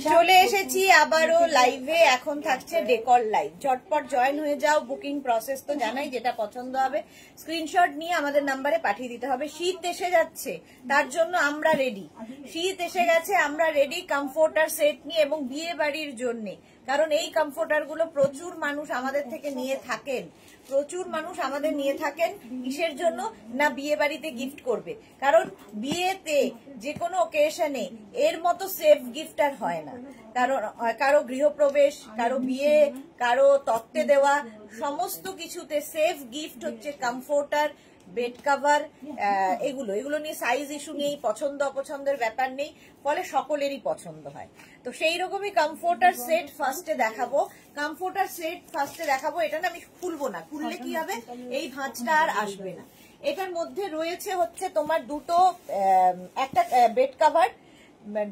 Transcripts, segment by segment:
চলে এসেছি আবারও লাইভে। এখন থাকছে ডেকর লাইভ, ঝটপট জয়েন হয়ে যাও। বুকিং প্রসেস তো জানাই, যেটা পছন্দ হবে স্ক্রিনশট নিয়ে আমাদের নাম্বারে পাঠিয়ে দিতে হবে। শীত এসে যাচ্ছে, তার জন্য আমরা রেডি। শীত এসে গেছে, আমরা রেডি কমফোর্টার সেট নিয়ে, এবং বিয়ে বাড়ির জন্য। কারণ এই কমফোর্টার গুলো প্রচুর মানুষ আমাদের থেকে নিয়ে থাকেন, প্রচুর মানুষ আমাদের নিয়ে থাকেন। কিসের জন্য না, বিয়ে বাড়িতে গিফট করবে। কারণ বিয়েতে যে কোনো ওকেশনে এর মতো সেফ গিফট আর হয় না। কারণ কারো গৃহপ্রবেশ, কারো বিয়ে, কারো তত্ত্বে দেওয়া, সমস্ত কিছুতে সেফ গিফট হচ্ছে কমফোর্টার, বেড কাভার। এগুলো নিয়ে সাইজ ইস্যু নেই, পছন্দ অপছন্দের ব্যাপার নেই, ফলে সকলেরই পছন্দ হয়। তো সেই রকমই কমফোর্টার সেট ফার্স্টে দেখাবো। এটা না আমি খুলবো না, খুললে কি হবে, এই ভাঁজটা আর আসবে না। এটার মধ্যে রয়েছে হচ্ছে তোমার দুটো, একটা বেড কাভার,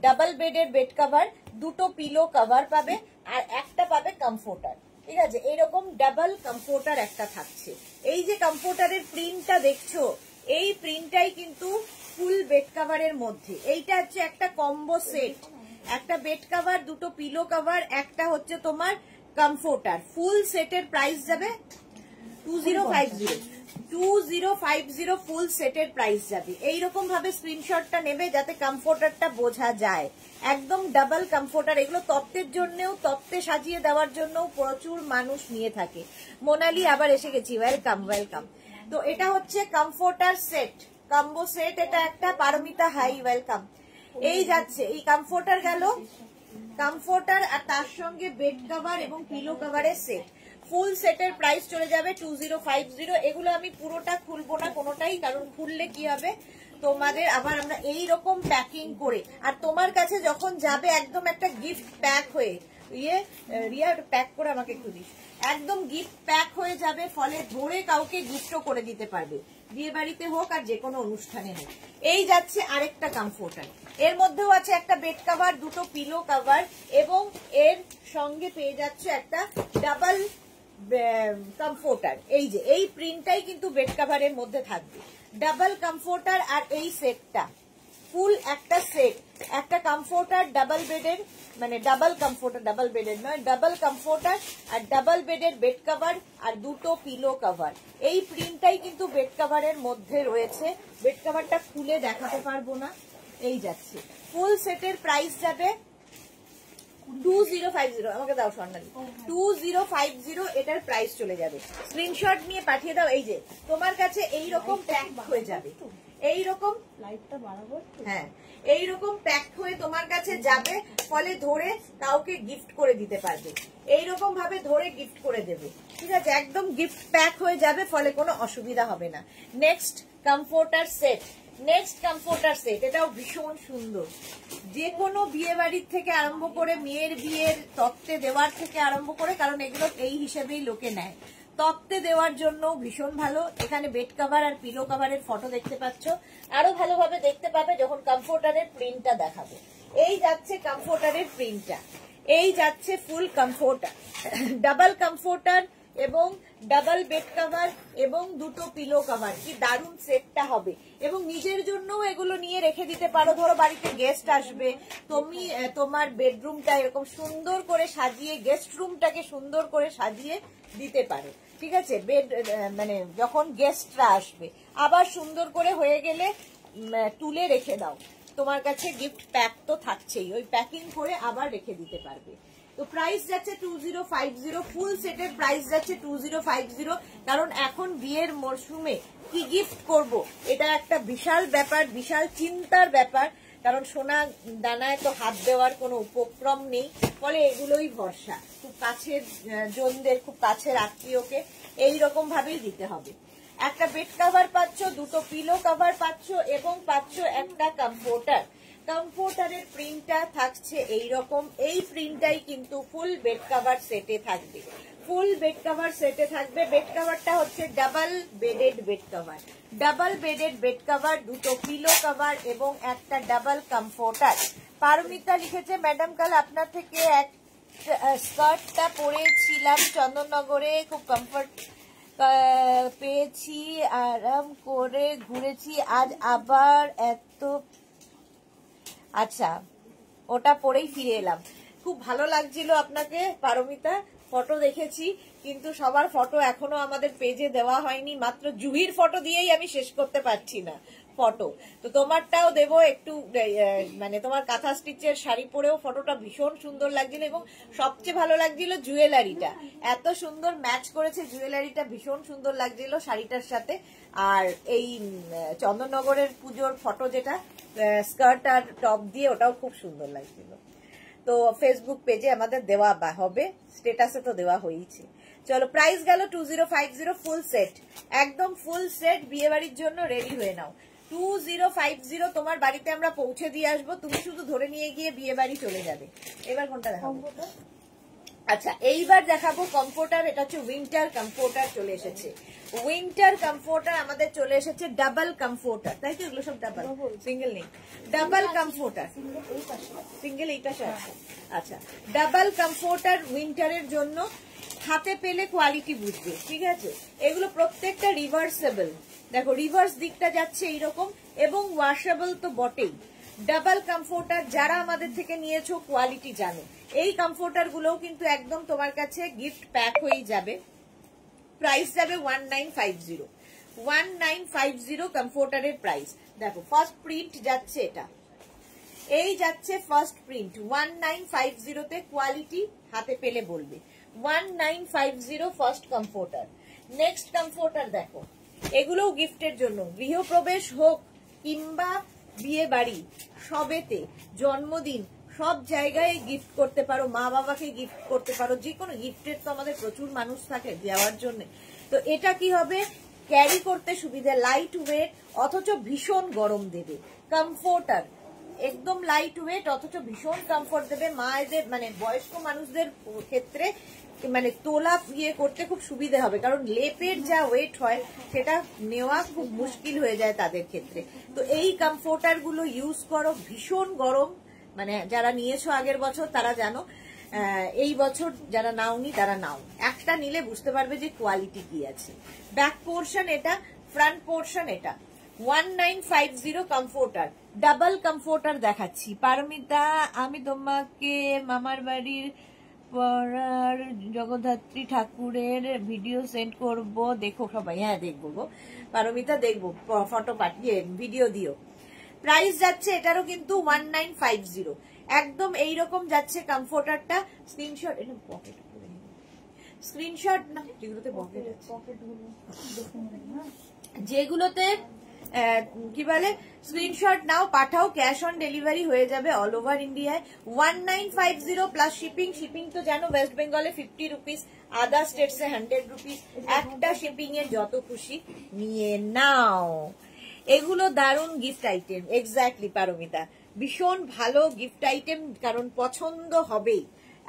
ডাবল বেডের বেড কাভার, দুটো পিলো কাভার পাবে, আর একটা পাবে কমফোর্টার। ঠিক আছে, এইরকম ডাবল কমফোর্টার একটা থাকছে। এই যে কমফোর্টারের প্রিন্টটা দেখছো, এই প্রিন্টটাই কিন্তু ফুল বেড কাভারের মধ্যে। এইটা হচ্ছে একটা কম্বো সেট, একটা বেড কাভার, দুটো পিলো কাভার, একটা হচ্ছে তোমার কমফোর্টার। ফুল সেটের প্রাইস যাবে 2050 ফুল সেটের প্রাইস যাবে। এইরকম ভাবে স্ক্রিনশটটা নেবে যাতে কমফোর্টারটা বোঝা যায়। একদম ডাবল কমফোর্টার। এগুলো তত্ত্বের জন্যও, তত্ত্বে সাজিয়ে দেওয়ার জন্য প্রচুর মানুষ নিয়ে থাকে। মোনালি আবার এসে গেছি, ওয়েলকাম ওয়েলকাম। তো এটা হচ্ছে কমফোর্টার সেট, কম্বো সেট। এটা একটা পারমিতা, হাই ওয়েলকাম। এই যাচ্ছে, এই কমফোর্টার গেল, কমফোর্টার আর তার সঙ্গে বেড কভার এবং পিলো কভারের সেট। ফুল সেটের প্রাইস চলে যাবে 2050। এগুলো আমি পুরোটা খুলবো না কোনোটাই, কারণ খুললে কি হবে তোমাদের আবার আমরা এই রকম প্যাকিং করে, আর তোমার কাছে যখন যাবে একদম একটা গিফট প্যাক হয়ে, রিয়া প্যাক করে আমাকে একটু দিস, একদম গিফট প্যাক হয়ে যাবে। ফলে ধরে কাউকে গিফটও করে দিতে পারবে, বিয়ে বাড়িতে হোক আর যে কোনো অনুষ্ঠানে হোক। এই যাচ্ছে আরেকটা কমফোর্টার। এর মধ্যেও আছে একটা বেড কাভার, দুটো পিলো কাভার, এবং এর সঙ্গে পেয়ে যাচ্ছে একটা ডাবল কমফোর্টার। এই যে এই প্রিন্টটাই কিন্তু বেড কাভারের মধ্যে থাকবে, ডাবল কমফোর্টার। আর এই সেটটা ফুল একটা সেট, একটা কমফোর্টার ডাবল বেডের, মানে ডাবল কমফোর্টার, ডাবল বেডের নয়, ডাবল কমফোর্টার আর ডাবল বেডের বেড কভার আর দুটো পিলো কভার। এই প্রিন্টটাই কিন্তু বেড কভারের মধ্যে রয়েছে। বেড কভারটা খুলে দেখাতে পারবো না। এই যাচ্ছে, ফুল সেটের প্রাইস যাবে 2050। আমাকে দাও স্বর্ণালী, 2050 এটার প্রাইস চলে যাবে। স্ক্রিনশট নিয়ে পাঠিয়ে দাও। এই যে তোমার কাছে এইরকম প্যাক হয়ে যাবে, এইরকম লাইটটা বাড়াবো, হ্যাঁ, এইরকম প্যাক হয়ে তোমার কাছে যাবে। ফলে ধরে কাউকে গিফট করে দিতে পারবে, এইরকম ভাবে ধরে গিফট করে দেবে। ঠিক আছে, একদম গিফট প্যাক হয়ে যাবে, ফলে কোনো অসুবিধা হবে না। নেক্সট কমফোর্টার সেট, এটাও ভীষণ সুন্দর। যে কোনো বিয়ে বাড়ির থেকে আরম্ভ করে, মেয়ের বিয়ের তত্ত্বে দেওয়ার থেকে আরম্ভ করে, কারণ এগুলো এই হিসেবেই লোকে নেয়, তত্ত্বে দেওয়ার জন্য ভীষণ ভালো। এখানে বেড কভার আর পিলো কভারের ফটো দেখতে পাচ্ছ, আরো ভালোভাবে দেখতে পাবে যখন কমফোর্টারের প্রিন্টটা দেখাবো। এই যাচ্ছে কমফোর্টারের প্রিন্টটা, এই যাচ্ছে ফুল কমফোর্টার, ডাবল কমফোর্টার এবং ডাবল বেড কভার এবং দুটো পিলো কভার। কি দারুণ সেটটা হবে। এবং নিজের জন্যও এগুলো নিয়ে রেখে দিতে পারো। ধরো বাড়িতে গেস্ট আসবে, তুমি তোমার বেডরুমটা এরকম সুন্দর করে সাজিয়ে, গেস্ট রুমটাকে সুন্দর করে সাজিয়ে দিতে পারো। ঠিক আছে, বেড মানে যখন গেস্টরা আসবে আবার সুন্দর করে হয়ে গেলে তুলে রেখে দাও। তোমার কাছে গিফট প্যাক তো থাকছেই, ওই প্যাকিং করে আবার রেখে দিতে পারবে। তো প্রাইস যাচ্ছে 2050, ফুল সেটের প্রাইস যাচ্ছে 2050। কারণ এখন বিয়ের মরশুমে কি গিফট করব, এটা একটা বিশাল ব্যাপার, বিশাল চিন্তার ব্যাপার। কারণ সোনা দানায় তো হাত দেওয়ার কোনো উপক্রম নেই, ফলে এগুলোই ভরসা। খুব কাছের জনদের, খুব কাছের আত্মীয়কে এইরকম ভাবেই দিতে হবে। একটা বেড কাভার পাচ্ছ, দুটো পিলো কাভার পাচ্ছ, এবং পাচ্ছ একটা কমফোর্টার। কমফোর্টারের প্রিন্টটা থাকছে এইরকম। এই প্রিন্টটাই কিন্তু ফুল বেড কাভার সেটে থাকবে, ফুল বেড কাভার সেটে থাকবে। বেড কাভারটা হচ্ছে double bedded bed cover, double bedded bed cover, দুটো পিলো কাভার এবং একটা ডাবল কমফোর্টার। পারমিতা লিখেছে, ম্যাডাম কাল আপনার থেকে এক স্কার্টটা পরেছিলাম চন্দননগরে, খুব কমফর্ট পেয়েছি, আরাম করে ঘুরেছি, আজ আবার এত। আচ্ছা, ওটা পরেই ফিরে এলাম। খুব ভালো লাগছিল আপনাকে পারমিতা, ফটো দেখেছি, কিন্তু সবার ফটো এখনো আমাদের পেজে দেওয়া হয়নি, মাত্র জুহির ফটো দিয়েই আমি শেষ করতে পারছি না ফটো। তো তোমারটাও দেবো একটু, মানে তোমার কাঁথা স্টিচের শাড়ি পরেও ফটোটা ভীষণ সুন্দর লাগছিল, এবং সবচেয়ে ভালো লাগছিল জুয়েলারিটা, এত সুন্দর ম্যাচ করেছে জুয়েলারিটা, ভীষণ সুন্দর লাগছিল শাড়িটার সাথে। আর এই চন্দননগরের পুজোর ফটো যেটা স্কার্ট আর টপ দিয়ে, ওটাও খুব সুন্দর লাগছিল। তো ফেসবুক পেজে আমাদের দেওয়া হবে, স্টেটাসে তো দেওয়া হয়েছে। চলো, প্রাইস গেল 2050 ফুল সেট, একদম ফুল সেট বিয়ে বাড়ির জন্য রেডি হয়ে নাও। 2050 তোমার বাড়িতে আমরা পৌঁছে দিয়ে আসবো, তুমি শুধু ধরে নিয়ে গিয়ে বিয়ে বাড়ি চলে যাবে। এবার কোনটা দেখাবো? আচ্ছা, এইবার দেখাবো কমফোর্টার। এটা হচ্ছে উইন্টার কমফোর্টার চলে এসেছে। উইন্টার কমফোর্টার আমাদের চলে এসেছে, ডাবল কমফোর্টার, তাই তো? এগুলো সব ডাবল, সিঙ্গেল নেই। ডাবল কমফোর্টার, সিঙ্গেল এই পাশে আছে। আচ্ছা, ডাবল কমফোর্টার উইন্টারের জন্য, হাতে পেলে কোয়ালিটি বুঝবে, ঠিক আছে? এগুলো প্রত্যেকটা রিভার্সেবল, দেখো রিভার্স দিকটা যাচ্ছে এইরকম, এবং ওয়াশেবল তো বটেই। ডাবল কমফোর্টার যারা আমাদের থেকে নিয়েছো কোয়ালিটি জানো। এই কমফোর্টার গুলোও কিন্তু একদম তোমার কাছে গিফট প্যাক হয়ে যাবে। প্রাইস যাবে 1950, 1950 কমফোর্টারের প্রাইস। দেখো ফার্স্ট প্রিন্ট যাচ্ছে, এটা এই যাচ্ছে ফার্স্ট প্রিন্ট 1950 তে, কোয়ালিটি হাতে পেলে বলবে। 1950 ফার্স্ট কমফোর্টার। নেক্সট কমফোর্টার দেখো, এগুলোও গিফটের জন্য, গৃহপ্রবেশ হোক কিংবা বিয়ে বাড়ি, সবেতে, জন্মদিন, সব জায়গায় গিফট করতে পারো, মা বাবাকে গিফট করতে পারো, যে কোনো গিফটের তো আমাদের প্রচুর মানুষ থাকে দেওয়ার জন্য। তো এটা কি হবে, ক্যারি করতে সুবিধা, লাইট ওয়েট, অথচ ভীষণ গরম দেবে। কমফোর্টার একদম লাইট ওয়েট, অথচ ভীষণ কমফোর্ট দেবে। মায়েদের মানে বয়স্ক মানুষদের ক্ষেত্রে মানে তোলা ইয়ে করতে খুব সুবিধা হবে, কারণ লেপের যা ওয়েট হয় সেটা নেওয়া খুব মুশকিল হয়ে যায় তাদের ক্ষেত্রে। তো এই কমফোর্টার গুলো ইউজ করো, ভীষণ গরম, মানে যারা নিয়েছো আগের বছর তারা জানো, এই বছর যারা নাওনি তারা নাও, একটা নিলে বুঝতে পারবে যে কোয়ালিটি কি আছে। ব্যাক পোর্শন এটা, ফ্রন্ট পোর্শন এটা। 1950 কমফোর্টার, ডাবল কমফোর্টার দেখাচ্ছি। পারমিতা, আমি তোমাকে মামার বাড়ির পড়ার জগদ্ধাত্রী ঠাকুরের ভিডিও সেন্ড করব, দেখো সবাই। হ্যাঁ দেখবো গো পারমিতা, দেখবো, ফটো পাঠিয়ে ভিডিও দিও। প্রাইস যাচ্ছে এটারও কিন্তু 1950, একদম এইরকম যাচ্ছে কমফোর্টারটা। স্ক্রিনশট, এটা পকেট করে স্ক্রিনশট না, যেগুলোতে পকেট আছে, যেগুলোতে কি বলে স্ক্রিনশট নাও, পাঠাও, ক্যাশ অন ডেলিভারি হয়ে যাবে অল ওভার ইন্ডিয়ায়। 1950 প্লাস শিপিং। শিপিং তো জানো ওয়েস্ট বেঙ্গলে 50 রুপিস, আদার স্টেটসে 100 রুপিস। একটা শিপিং এ যত খুশি নিয়ে নাও। এগুলো দারুণ গিফট আইটেম, এক্স্যাক্টলি পারমিতা, ভীষণ ভালো গিফট আইটেম, কারণ পছন্দ হবেই।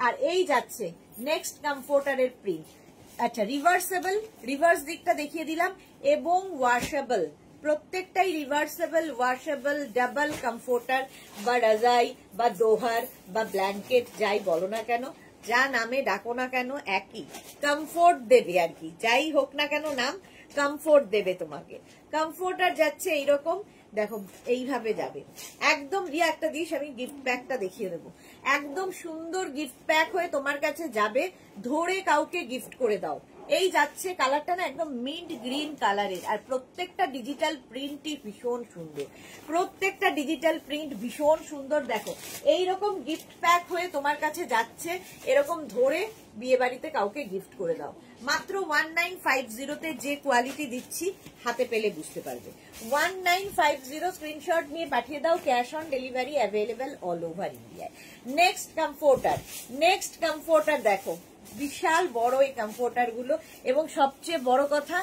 আর এই যাচ্ছে নেক্সট কমফোর্টারের প্রিন্ট। আচ্ছা, রিভার্সেবল, রিভার্স দিকটা দেখিয়ে দিলাম, এবং ওয়াশেবল, প্রত্যেকটাই রিভার্সেবল, ওয়াশেবল, ডাবল কমফোর্টার বা রাজাই বা দোহার বা ব্ল্যাঙ্কেট যাই বলো না কেন, যা নামে ডাকো না কেন, একই কমফোর্ট দেবে আর কি, যাই হোক না কেন নাম, কমফোর্ট দেবে তোমাকে। কমফোর্টার যাচ্ছে এইরকম, দেখো এইভাবে যাবে একদম। রিয়া একটা দিস, আমি গিফট প্যাকটা দেখিয়ে দেবো, একদম সুন্দর গিফট প্যাক হয়ে তোমার কাছে যাবে, ধরে কাউকে গিফট করে দাও। এই যাচ্ছে, কালারটা না একদম মিন্ট গ্রিন কালারের, আর প্রত্যেকটা ডিজিটাল প্রিন্টই ভীষণ সুন্দর, প্রত্যেকটা ডিজিটাল প্রিন্ট ভীষণ সুন্দর। দেখো এইরকম গিফট প্যাক হয়ে তোমার কাছে যাচ্ছে, এরকম ধরে বিয়ে বাড়িতে কাউকে গিফট করে দাও। মাত্র 1950 তে যে কোয়ালিটি দিচ্ছি হাতে পেলে বুঝতে পারবে। 1950 স্ক্রিনশট নিয়ে পাঠিয়ে দাও, cash on delivery available all over ইন্ডিয়ায়। নেক্সট কমফোর্টার, নেক্সট কমফোর্টার দেখো, বিশাল বড় এই কমফোর্টার গুলো, এবং সবচেয়ে বড় কথা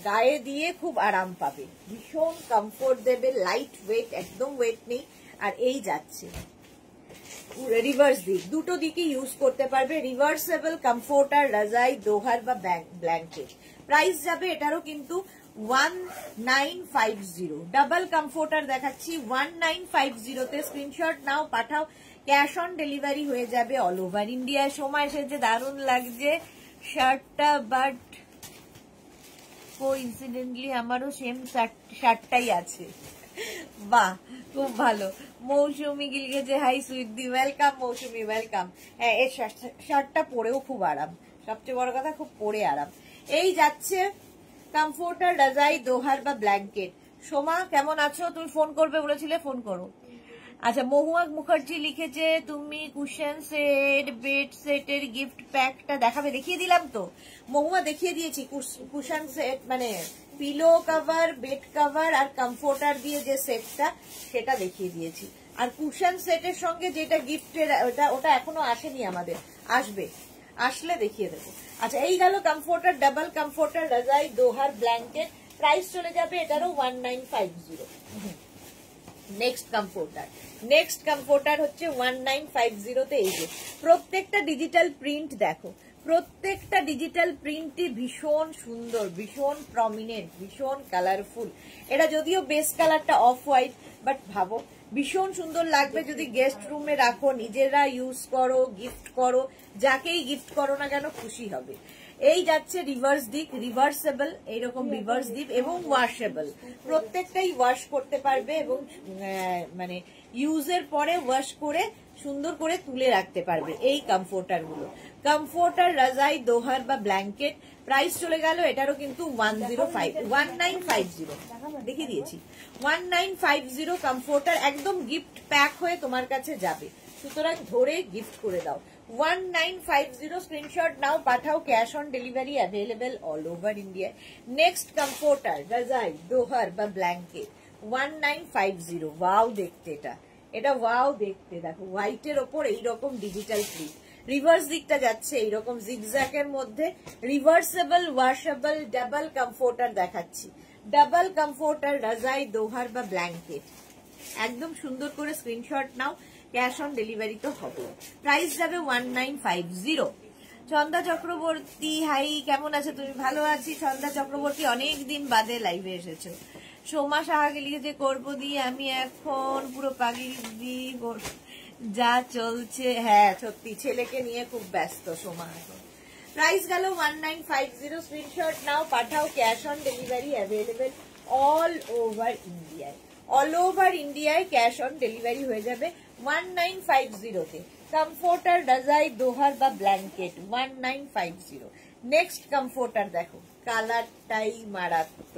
গায়ে দিয়ে খুব আরাম পাবে, ভীষণ কমফোর্ট দেবে, লাইট ওয়েট, একদম ওয়েট নেই। আর এই যাচ্ছে রিভার্স দিক, দুটো দিকে ইউজ করতে পারবে। রিভার্সেবল কমফোর্টার, রাজাই, দোহার বা ব্ল্যাঙ্কেট। প্রাইস যাবে এটারও কিন্তু 1950। ডাবল কমফোর্টার দেখাচ্ছি 1950 তে। স্ক্রিনশট নাও, পাঠাও, ক্যাশ অন ডেলিভারি হয়ে যাবে অল ওভার ইন্ডিয়ায়। সময় এসেছে, দারুণ লাগছে শার্টটা, বাট কোইন্সিডেন্টলি আমারও সেম শার্টটাই আছে। বাহ, খুব ভালো। মৌসুমি লিখেছে হাই সুইট দি, ওয়েলকাম মৌসুমি, ওয়েলকাম। হ্যাঁ, এই শার্টটা পরেও খুব আরাম, সবচেয়ে বড় কথা খুব পরে আরাম। এই যাচ্ছে কমফোর্টার, রাজাই, দোহার বা ব্ল্যাঙ্কেট। সোমা কেমন আছো? তুমি ফোন করবে বলেছিলে, ফোন করো। আচ্ছা, মহুয়া মুখার্জি লিখেছে তুমি কুশন সেট, বেড সেটের গিফট প্যাকটা দেখাবে। দেখিয়ে দিলাম তো মহুয়া, দেখিয়ে দিয়েছি। কুশন সেট মানে পিলো কভার, বেড কভার আর কমফোর্টার দিয়ে যে সেটটা, সেটা দেখিয়ে দিয়েছি। আর কুশন সেটের সঙ্গে যেটা গিফটের, ওটা এখনো আসেনি আমাদের, আসবে, আসলে দেখিয়ে দেবো। আচ্ছা, এই গেল কমফোর্টার, ডাবল কমফোর্টার, রাজাই, দোহার, ব্ল্যাঙ্কেট। প্রাইস চলে যাবে এটারও 1950। নেক্সট কমফোর্টার হচ্ছে 1950 এই যে প্রত্যেকটা ডিজিটাল প্রিন্ট দেখো, প্রত্যেকটা ডিজিটাল প্রিন্টই ভীষণ সুন্দর, ভীষণ প্রমিনেন্ট, ভীষণ কালারফুল। এটা যদিও বেস কালারটা অফ হোয়াইট, বাট ভাবো ভীষণ সুন্দর লাগবে যদি গেস্ট রুমে রাখো, নিজেরা ইউজ করো, গিফট করো, যাকেই গিফট করো না কেন খুশি হবে। এই যাচ্ছে রিভার্স দিক, রিভার্সেবল, এইরকম রিভার্স দিক এবং ওয়াশেবল। প্রত্যেকটাই ওয়াশ করতে পারবে এবং মানে ইউজের পরে ওয়াশ করে সুন্দর করে তুলে রাখতে পারবে এই কমফোর্টার গুলো। কমফোর্টার, রাজাই, দোহার বা ব্ল্যাঙ্কেট। প্রাইস চলে গেল এটারও কিন্তু 1950 দেখিয়ে দিয়েছি। 1950 কমফোর্টার একদম গিফট প্যাক হয়ে তোমার কাছে যাবে, সুতরাং ধরে গিফট করে দাও। 1950 স্ক্রিনশট নাও, পাঠাও, cash on delivery available all over India. Next comforter, রাজাই, দোহার বা ব্ল্যাঙ্কেট 1950। ওয়াও দেখতে, এটা ওয়াও দেখতে, দেখো হোয়াইটের ওপর এইরকম ডিজিটাল প্রিন্ট। রিভার্স দিকটা যাচ্ছে এইরকম জিগজ্যাগের মধ্যে। রিভার্সেবল, ওয়াশেবল, ডাবল কমফোর্টার দেখাচ্ছি। ডাবল কমফোর্টার, রাজাই, দোহার বা ব্ল্যাঙ্কেট। একদম সুন্দর করে screenshot now, cash on delivery তো হবে। প্রাইস যাবে 1950। ছন্দা চক্রবর্তী হাই, কেমন আছো তুমি? ভালো আছি ছন্দা চক্রবর্তী, অনেকদিন বাদে লাইভে এসেছো। সোমা সাহাকে লিখেছে করবো দিয়ে আমি এখন পুরো পাগলি যা চলছে। হ্যাঁ সত্যি, ছেলেকে নিয়ে খুব ব্যস্ত সোমা এখন। প্রাইস গেল 1950। স্ক্রিনশট নাও, পাঠাও, cash on delivery available all over ইন্ডিয়ায়। অল ওভার ইন্ডিয়ায় ক্যাশ অন ডেলিভারি হয়ে যাবে 1950-তে। কমফোর্টার, রাজাই, দোহার বা ব্ল্যাঙ্কেট 1950। নেক্সট কমফোর্টার দেখো, কালারটাই মারাত্মক,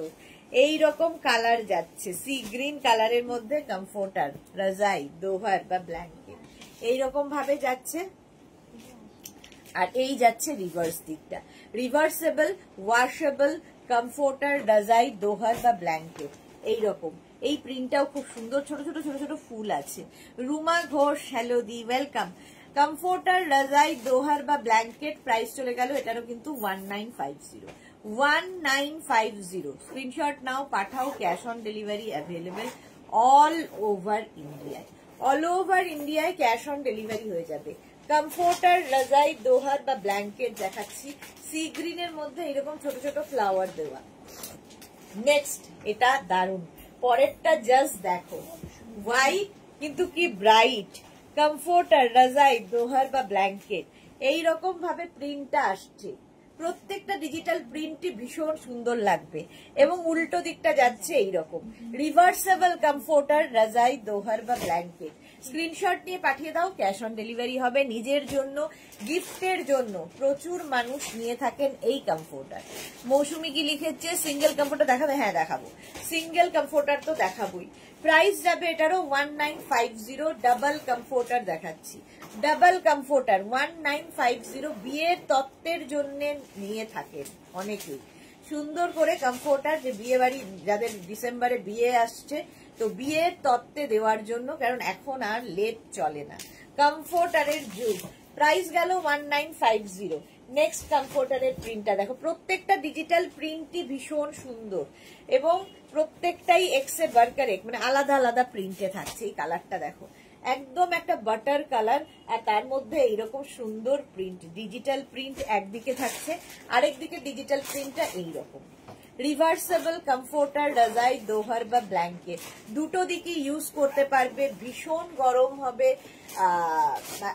এইরকম কালার যাচ্ছে, সি গ্রিন কালারের মধ্যে কমফোর্টার, রাজাই, দোহার বা ব্ল্যাঙ্কেট এইরকম ভাবে যাচ্ছে। আর এই যাচ্ছে রিভার্স দিকটা, রিভার্সেবল, ওয়াশেবল কমফোর্টার, রাজাই, দোহার বা ব্ল্যাঙ্কেট এইরকম। এই প্রিন্টটাও খুব সুন্দর, ছোট ছোট ছোট ছোট ফুল আছে। রুমা ঘোষ, হ্যালো দি, ওয়েলকাম। কমফোর্টার, রাজাই, দোহার বা ব্ল্যাঙ্কেট। প্রাইস চলে গেল এটারও কিন্তু 1950। 1950 স্ক্রিনশট নাও, পাঠাও, cash on delivery available all over ইন্ডিয়ায়। অল ওভার ইন্ডিয়ায় ক্যাশ অন ডেলিভারি হয়ে যাবে। কমফোর্টার, রাজাই, দোহার বা ব্ল্যাঙ্কেট দেখাচ্ছি, সি গ্রিনের মধ্যে এরকম ছোট ছোট ফ্লাওয়ার দেওয়া। নেক্সট, এটা দারুণ, পরেরটা জাস্ট দেখো, হোয়াইট কিন্তু কি ব্রাইট। কমফোর্টার, রাজাই, দোহার বা ব্ল্যাঙ্কেট এইরকম ভাবে প্রিন্টটা আসছে। প্রত্যেকটা ডিজিটাল প্রিন্টই ভীষণ সুন্দর লাগবে এবং উল্টো দিকটা যাচ্ছে এইরকম। রিভার্সেবল কমফোর্টার, রাজাই, দোহার বা ব্ল্যাঙ্কেট। স্ক্রিনশট নিয়ে পাঠিয়ে দাও, ক্যাশ অন ডেলিভারি হবে। নিজের জন্য, গিফটের জন্য প্রচুর মানুষ নিয়ে থাকেন এই কমফোর্টার। মৌসুমি কি লিখেছে সিঙ্গেল কমফোর্টার দেখাবে? হ্যাঁ দেখাবো, সিঙ্গেল কমফোর্টার তো দেখাবোই। প্রাইস যাবে এটারও 1950। ডাবল কমফোর্টার দেখাচ্ছি, ডাবল কমফোর্টার 1950। বিয়ের তত্ত্বের জন্য নিয়ে থাকেন অনেকেই সুন্দর করে কমফোর্টার, যে বিয়ে বাড়ি, যাদের ডিসেম্বরে বিয়ে আসছে, তো বিয়ের তত্ত্বে দেওয়ার জন্য, কারণ এখন আর লেট চলে না, কমফোর্টারের যুগ। প্রাইস গেল 1950। নেক্সট কমফোর্টারের প্রিন্টটা দেখো, প্রত্যেকটা ডিজিটাল প্রিন্টই ভীষণ সুন্দর এবং প্রত্যেকটাই এক্সে বার্কার এক, মানে আলাদা আলাদা প্রিন্টে থাকছে। এই কালারটা দেখো, একদম একটা বাটার কালার, আর তার মধ্যে এইরকম সুন্দর প্রিন্ট, ডিজিটাল প্রিন্ট একদিকে থাকছে, আরেকদিকে ডিজিটাল প্রিন্টটা এইরকম। রিভার্সেবল কমফোর্টার, রাজাই, দোহার বা ব্ল্যাঙ্কেট দুটো দিকে ইউজ করতে পারবে। ভীষণ গরম হবে,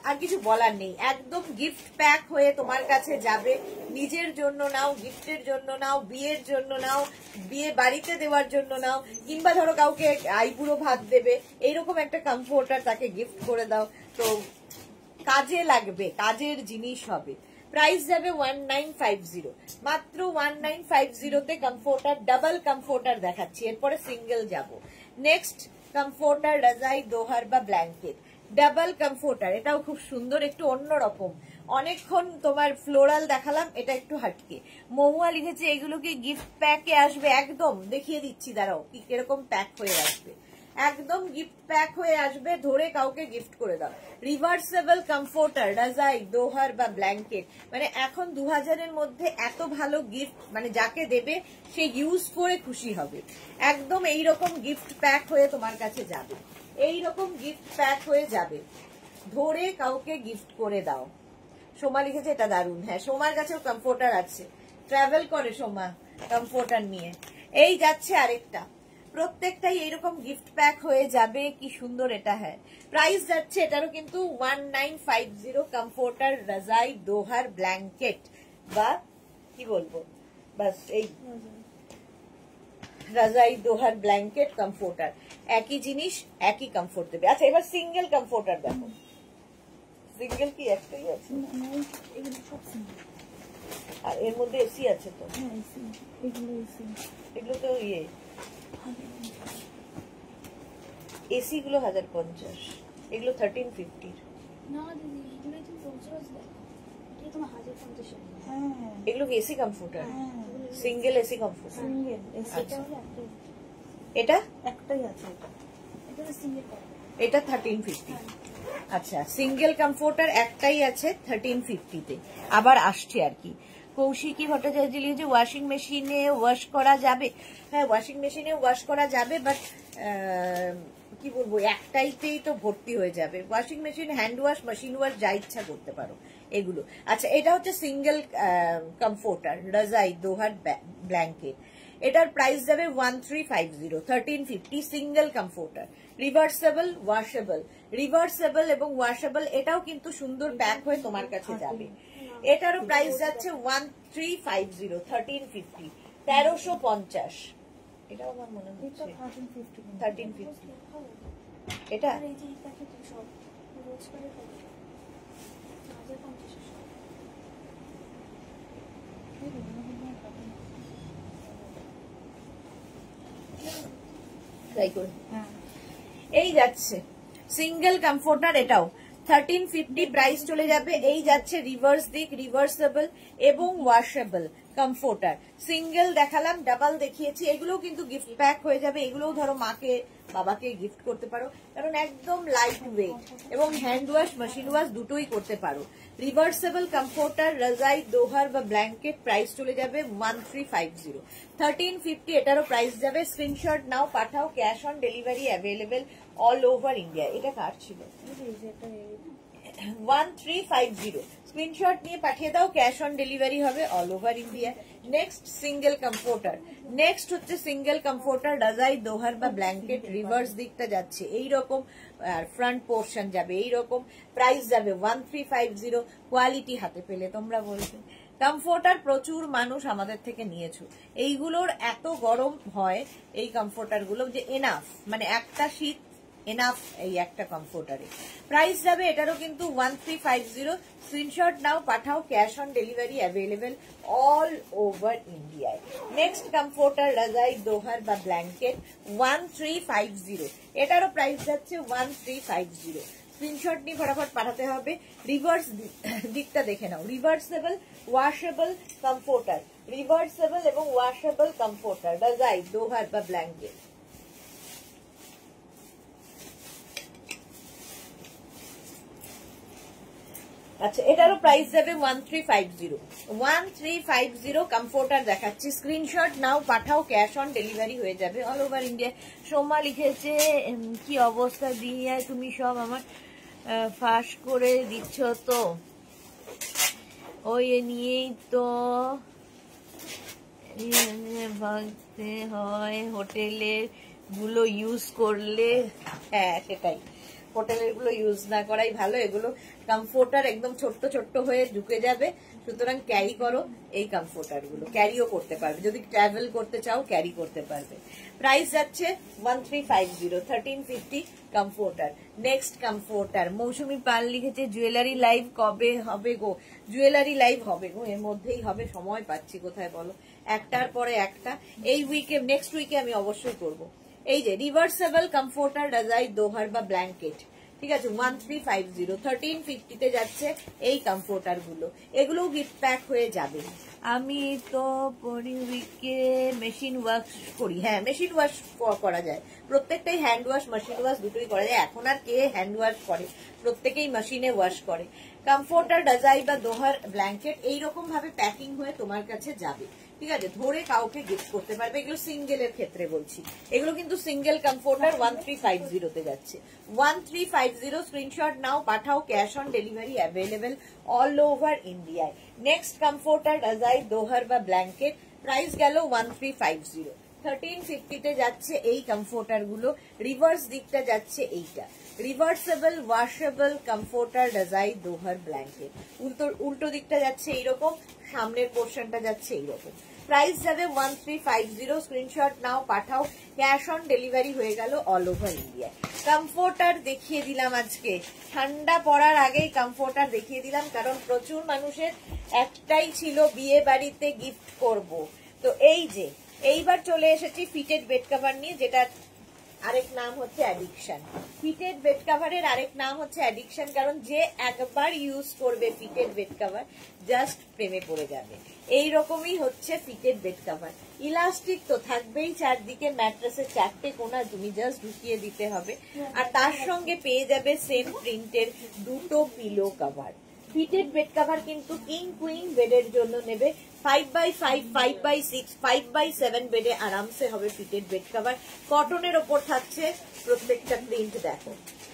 আর কিছু বলার নেই। একদম গিফট প্যাক হয়ে তোমার কাছে যাবে। নিজের জন্য নাও, গিফটের জন্য নাও, বিয়ের জন্য নাও, বিয়ে বাড়িতে দেওয়ার জন্য নাও, কিংবা ধরো কাউকে আইবুড়ো ভাত দেবে, এইরকম একটা কমফোর্টার তাকে গিফট করে দাও, তো কাজে লাগবে, কাজের জিনিস হবে। প্রাইস যাবে 1950, মাত্র 1950 কমফোর্টার, ডাবল কমফোর্টার দেখাচ্ছি, এরপরে সিঙ্গেল যাব। নেক্সট কমফোর্টার, রাজাই, দোহার বা ব্ল্যাঙ্কেট ডাবল কমফোর্টার, এটাও খুব সুন্দর, একটু অন্যরকম। অনেকক্ষণ তোমার ফ্লোরাল দেখালাম, এটা একটু হাটকে। মহুয়া লিখেছে এগুলো কি গিফট প্যাকে আসবে? একদম দেখিয়ে দিচ্ছি, দাঁড়াও কি কিরকম প্যাক হয়ে আসবে। একদম গিফট প্যাক হয়ে আসবে, ধরে কাউকে গিফট করে দাও। রিভার্সেবল কমফোর্টার, রাজাই, দোহার বা ব্ল্যাঙ্কেট, মানে এখন 2000-এর মধ্যে এত ভালো গিফট, মানে যাকে দেবে সে ইউজ করে খুশি হবে। একদম এইরকম গিফট প্যাক হয়ে তোমার কাছে যাবে, এইরকম গিফট প্যাক হয়ে যাবে, ধরে কাউকে গিফট করে দাও। সোমা লিখেছে এটা দারুণ। হ্যাঁ, সোমার কাছেও কমফোর্টার আছে, ট্রাভেল করে সোমা কমফোর্টার নিয়ে। এই যাচ্ছে আরেকটা, প্রত্যেকটাই এইরকম গিফট প্যাক হয়ে যাবে, কি সুন্দর এটা। হ্যাঁ, প্রাইস যাচ্ছে এটারও কিন্তু 1950 কমফোর্টার, রাজাই, দোহার, ব্ল্যাঙ্কেট বা কি বলবো, বাস এই রাজাই, দোহার, ব্ল্যাঙ্কেট, কমফোর্টার, একই জিনিস, একই কমফোর্ট দেবে। আচ্ছা, এবার সিঙ্গেল কমফোর্টার দেখো। সিঙ্গেল কি একটাই আছে? আর এর মধ্যে এসি আছে তো? এগুলো তো ইয়ে এসি গুলো 1050, এগুলো 1350। এগুলো AC comforter, single AC comforter. এটা একটাই আছে, এটা 1350। আচ্ছা, সিঙ্গেল কমফোর্টার একটাই আছে 1350-তে। আবার আসছে আর কি। কৌশিকী ভট্টাচার্য লিখেছে ওয়াশিং মেশিনে ওয়াশ করা যাবে। হ্যাঁ, ওয়াশিং মেশিনে ওয়াশ করা যাবে, বাট কি বলবো, একটাইতেই তো ভর্তি হয়ে যাবে। Washing machine, hand wash, machine wash যা ইচ্ছা করতে পারো এগুলো। আচ্ছা, এটা হচ্ছে সিঙ্গেল কমফোর্টার, রাজাই, দোহার, ব্ল্যাঙ্কেট। এটার প্রাইস যাবে 1350, 1350 single comforter. Reversible, washable, reversible এবং ওয়াশেবল, এটাও কিন্তু সুন্দর প্যাক হয়ে তোমার কাছে যাবে। এটারও প্রাইস যাচ্ছে 1350, 1350, 1350। এটাও আমার মনে হচ্ছে 1350। এটা এই যাচ্ছে সিঙ্গেল কমফোর্টার, এটাও 1350 প্রাইস চলে যাবে। এই যাচ্ছে রিভার্স দিক, রিভার্সেবল এবং ওয়াশেবল কমফোর্টার। সিঙ্গেল দেখালাম, ডাবল দেখিয়েছি। এগুলোও কিন্তু গিফট প্যাক হয়ে যাবে। এগুলোও ধরো মাকে, বাবাকে গিফট করতে পারো, কারণ একদম লাইট ওয়েট, এবং হ্যান্ড ওয়াশ, মেশিন ওয়াশ দুটোই করতে পারো। রিভার্সেবল কমফোর্টার, রাজাই, দোহার বা ব্ল্যাঙ্কেট, প্রাইস চলে যাবে 1350, 1350। এটারও প্রাইস যাবে। স্ক্রিনশট নাও, পাঠাও, cash on delivery available all over India. এটা কার ছিল? 1350। স্ক্রিনশট নিয়ে পাঠিয়ে দাও, ক্যাশ অন ডেলিভারি হবে all over India. Next single comforter, next হচ্ছে সিঙ্গেল কমফোর্টার, রাজাই, দোহার বা ব্ল্যাঙ্কেট। রিভার্স দিকটা যাচ্ছে এইরকম, আর ফ্রন্ট পোর্শন যাবে এইরকম। প্রাইস যাবে 1350। কোয়ালিটি হাতে পেলে তোমরা বলবে। কমফোর্টার প্রচুর মানুষ আমাদের থেকে নিয়েছো। এইগুলোর এত গরম হয় এই কমফোর্টার গুলো যে এনাফ, মানে একটা শীত এনাফ এই একটা কমফোর্টারে। প্রাইস যাবে এটারও কিন্তু 1350। স্ক্রিনশট নাও, পাঠাও, cash on delivery available all over ইন্ডিয়ায়। নেক্সট কমফোর্টার, রাজাই, দোহার বা ব্ল্যাঙ্কেট, 1350। এটারও প্রাইস যাচ্ছে 1350। স্ক্রিনশট নিয়ে ফটাফট পাঠাতে হবে। রিভার্স দিকটা দেখে নাও। রিভার্সেবল, ওয়াশেবল কমফোর্টার, রিভার্সেবল এবং ওয়াশেবল কমফোর্টার, রাজাই, দোহার বা ব্ল্যাঙ্কেট। আচ্ছা, এটারও প্রাইস যাবে 1350। 1350 কমফোর্টার দেখাচ্ছি। স্ক্রিনশট নাও, পাঠাও, ক্যাশ অন ডেলিভারি হয়ে যাবে অল ওভার ইন্ডিয়া। সোমা লিখেছে কি অবস্থা দিয়ে তুমি সব আমার ফাঁস করে দিচ্ছ, তো ওই নিয়েই তো ভাগতে হয় হোটেলের গুলো ইউজ করলে। হ্যাঁ সেটাই, হোটেলের গুলো ইউজ না করাই ভালো। এগুলো কমফোর্টার একদম ছোট্ট ছোট্ট হয়ে ঢুকে যাবে, সুতরাং ক্যারি করো। এই কমফোর্টার গুলো ক্যারিও করতে পারবে, যদি ট্রাভেল করতে চাও ক্যারি করতে পারবে। প্রাইস যাচ্ছে 1350, 1350 কমফোর্টার। নেক্সট কমফোর্টার, মৌসুমি পাল লিখেছে জুয়েলারি লাইভ কবে হবে গো? জুয়েলারি লাইভ হবে গো, এর মধ্যেই হবে, সময় পাচ্ছি কোথায় বলো, একটার পরে একটা। এই উইকে, নেক্সট উইকে আমি অবশ্যই করবো। এই যে রিভার্সেবল কমফোর্টার রাজাই দোহার বা ব্ল্যাঙ্কেট, ঠিক আছে, 1350, 1350 তে যাচ্ছে এই কমফোর্টার গুলো। এগুলো গিফট প্যাক হয়ে যাবে। আমি তো পরি উইকে মেশিন ওয়াশ করি। হ্যাঁ মেশিন ওয়াশ করা যায়, প্রত্যেকটাই হ্যান্ড ওয়াশ মেশিন ওয়াশ দুটোই করা যায়। এখন আর কে হ্যান্ড ওয়াশ করে, প্রত্যেকেই মেশিনে ওয়াশ করে। কমফোর্টার রাজাই বা দোহার ব্ল্যাঙ্কেট এইরকম ভাবে প্যাকিং হয়ে তোমার কাছে যাবে, ঠিক আছে, ধরে কাউকে গিফট করতে পারবে। এগুলো সিঙ্গেলের ক্ষেত্রে বলছি, এগুলো কিন্তু সিঙ্গেল কমফোর্টার 1350 তে যাচ্ছে। 1350 স্ক্রিনশট নাও, পাঠাও, cash on delivery available all over ইন্ডিয়ায়। নেক্সট কমফোর্টার রাজাই দোহার বা ব্ল্যাঙ্কেট, প্রাইস গেল 1350। 1350 তে যাচ্ছে এই কমফোর্টার গুলো। রিভার্স দিকটা যাচ্ছে এইটা, রিভার্সেবল ওয়াশেবল কমফোর্টার রাজাই দোহার ব্ল্যাঙ্কেট। উল্টো দিকটা যাচ্ছে এইরকম, সামনের পোর্শনটা যাচ্ছে এইরকম। প্রাইস যাবে 1350, স্ক্রিনশট নাও, পাঠাও, ক্যাশ অন ডেলিভারি হয়ে গেল অল ওভার ইন্ডিয়ায়। কমফোর্টার দেখিয়ে দিলাম আজকে, ঠান্ডা পড়ার আগেই কমফোর্টার দেখিয়ে দিলাম, কারণ প্রচুর মানুষের একটাই ছিল বিয়ে বাড়িতে গিফট করব। তো এই যে এইবার চলে এসেছি ফিটেড বেড কভার নিয়ে, যেটা আরেক নাম হচ্ছে অ্যাডিকশন। ফিটেড বেড কভারের আরেক নাম হচ্ছে অ্যাডিকশন, কারণ যে একবার ইউজ করবে ফিটেড বেড কভার জাস্ট প্রেমে পড়ে যাবে। এইরকমই হচ্ছে ফিটেড বেড কভার। ইলাস্টিক তো থাকবেই চারদিকে, ম্যাট্রেসের চারটে কোনা তুমি জাস্ট ঢুকিয়ে দিতে হবে, আর তার সঙ্গে পেয়ে যাবে সেম প্রিন্টের দুটো pillow cover. Fitted bed cover কিন্তু কিং কুইন বেডের জন্য নেবে, 5x5, 5x6, 5x7 বেডে আরামসে হবে ফিটেড বেড কভার। কটনের ওপর থাকছে প্রত্যেকটা প্রিন্ট, দেখো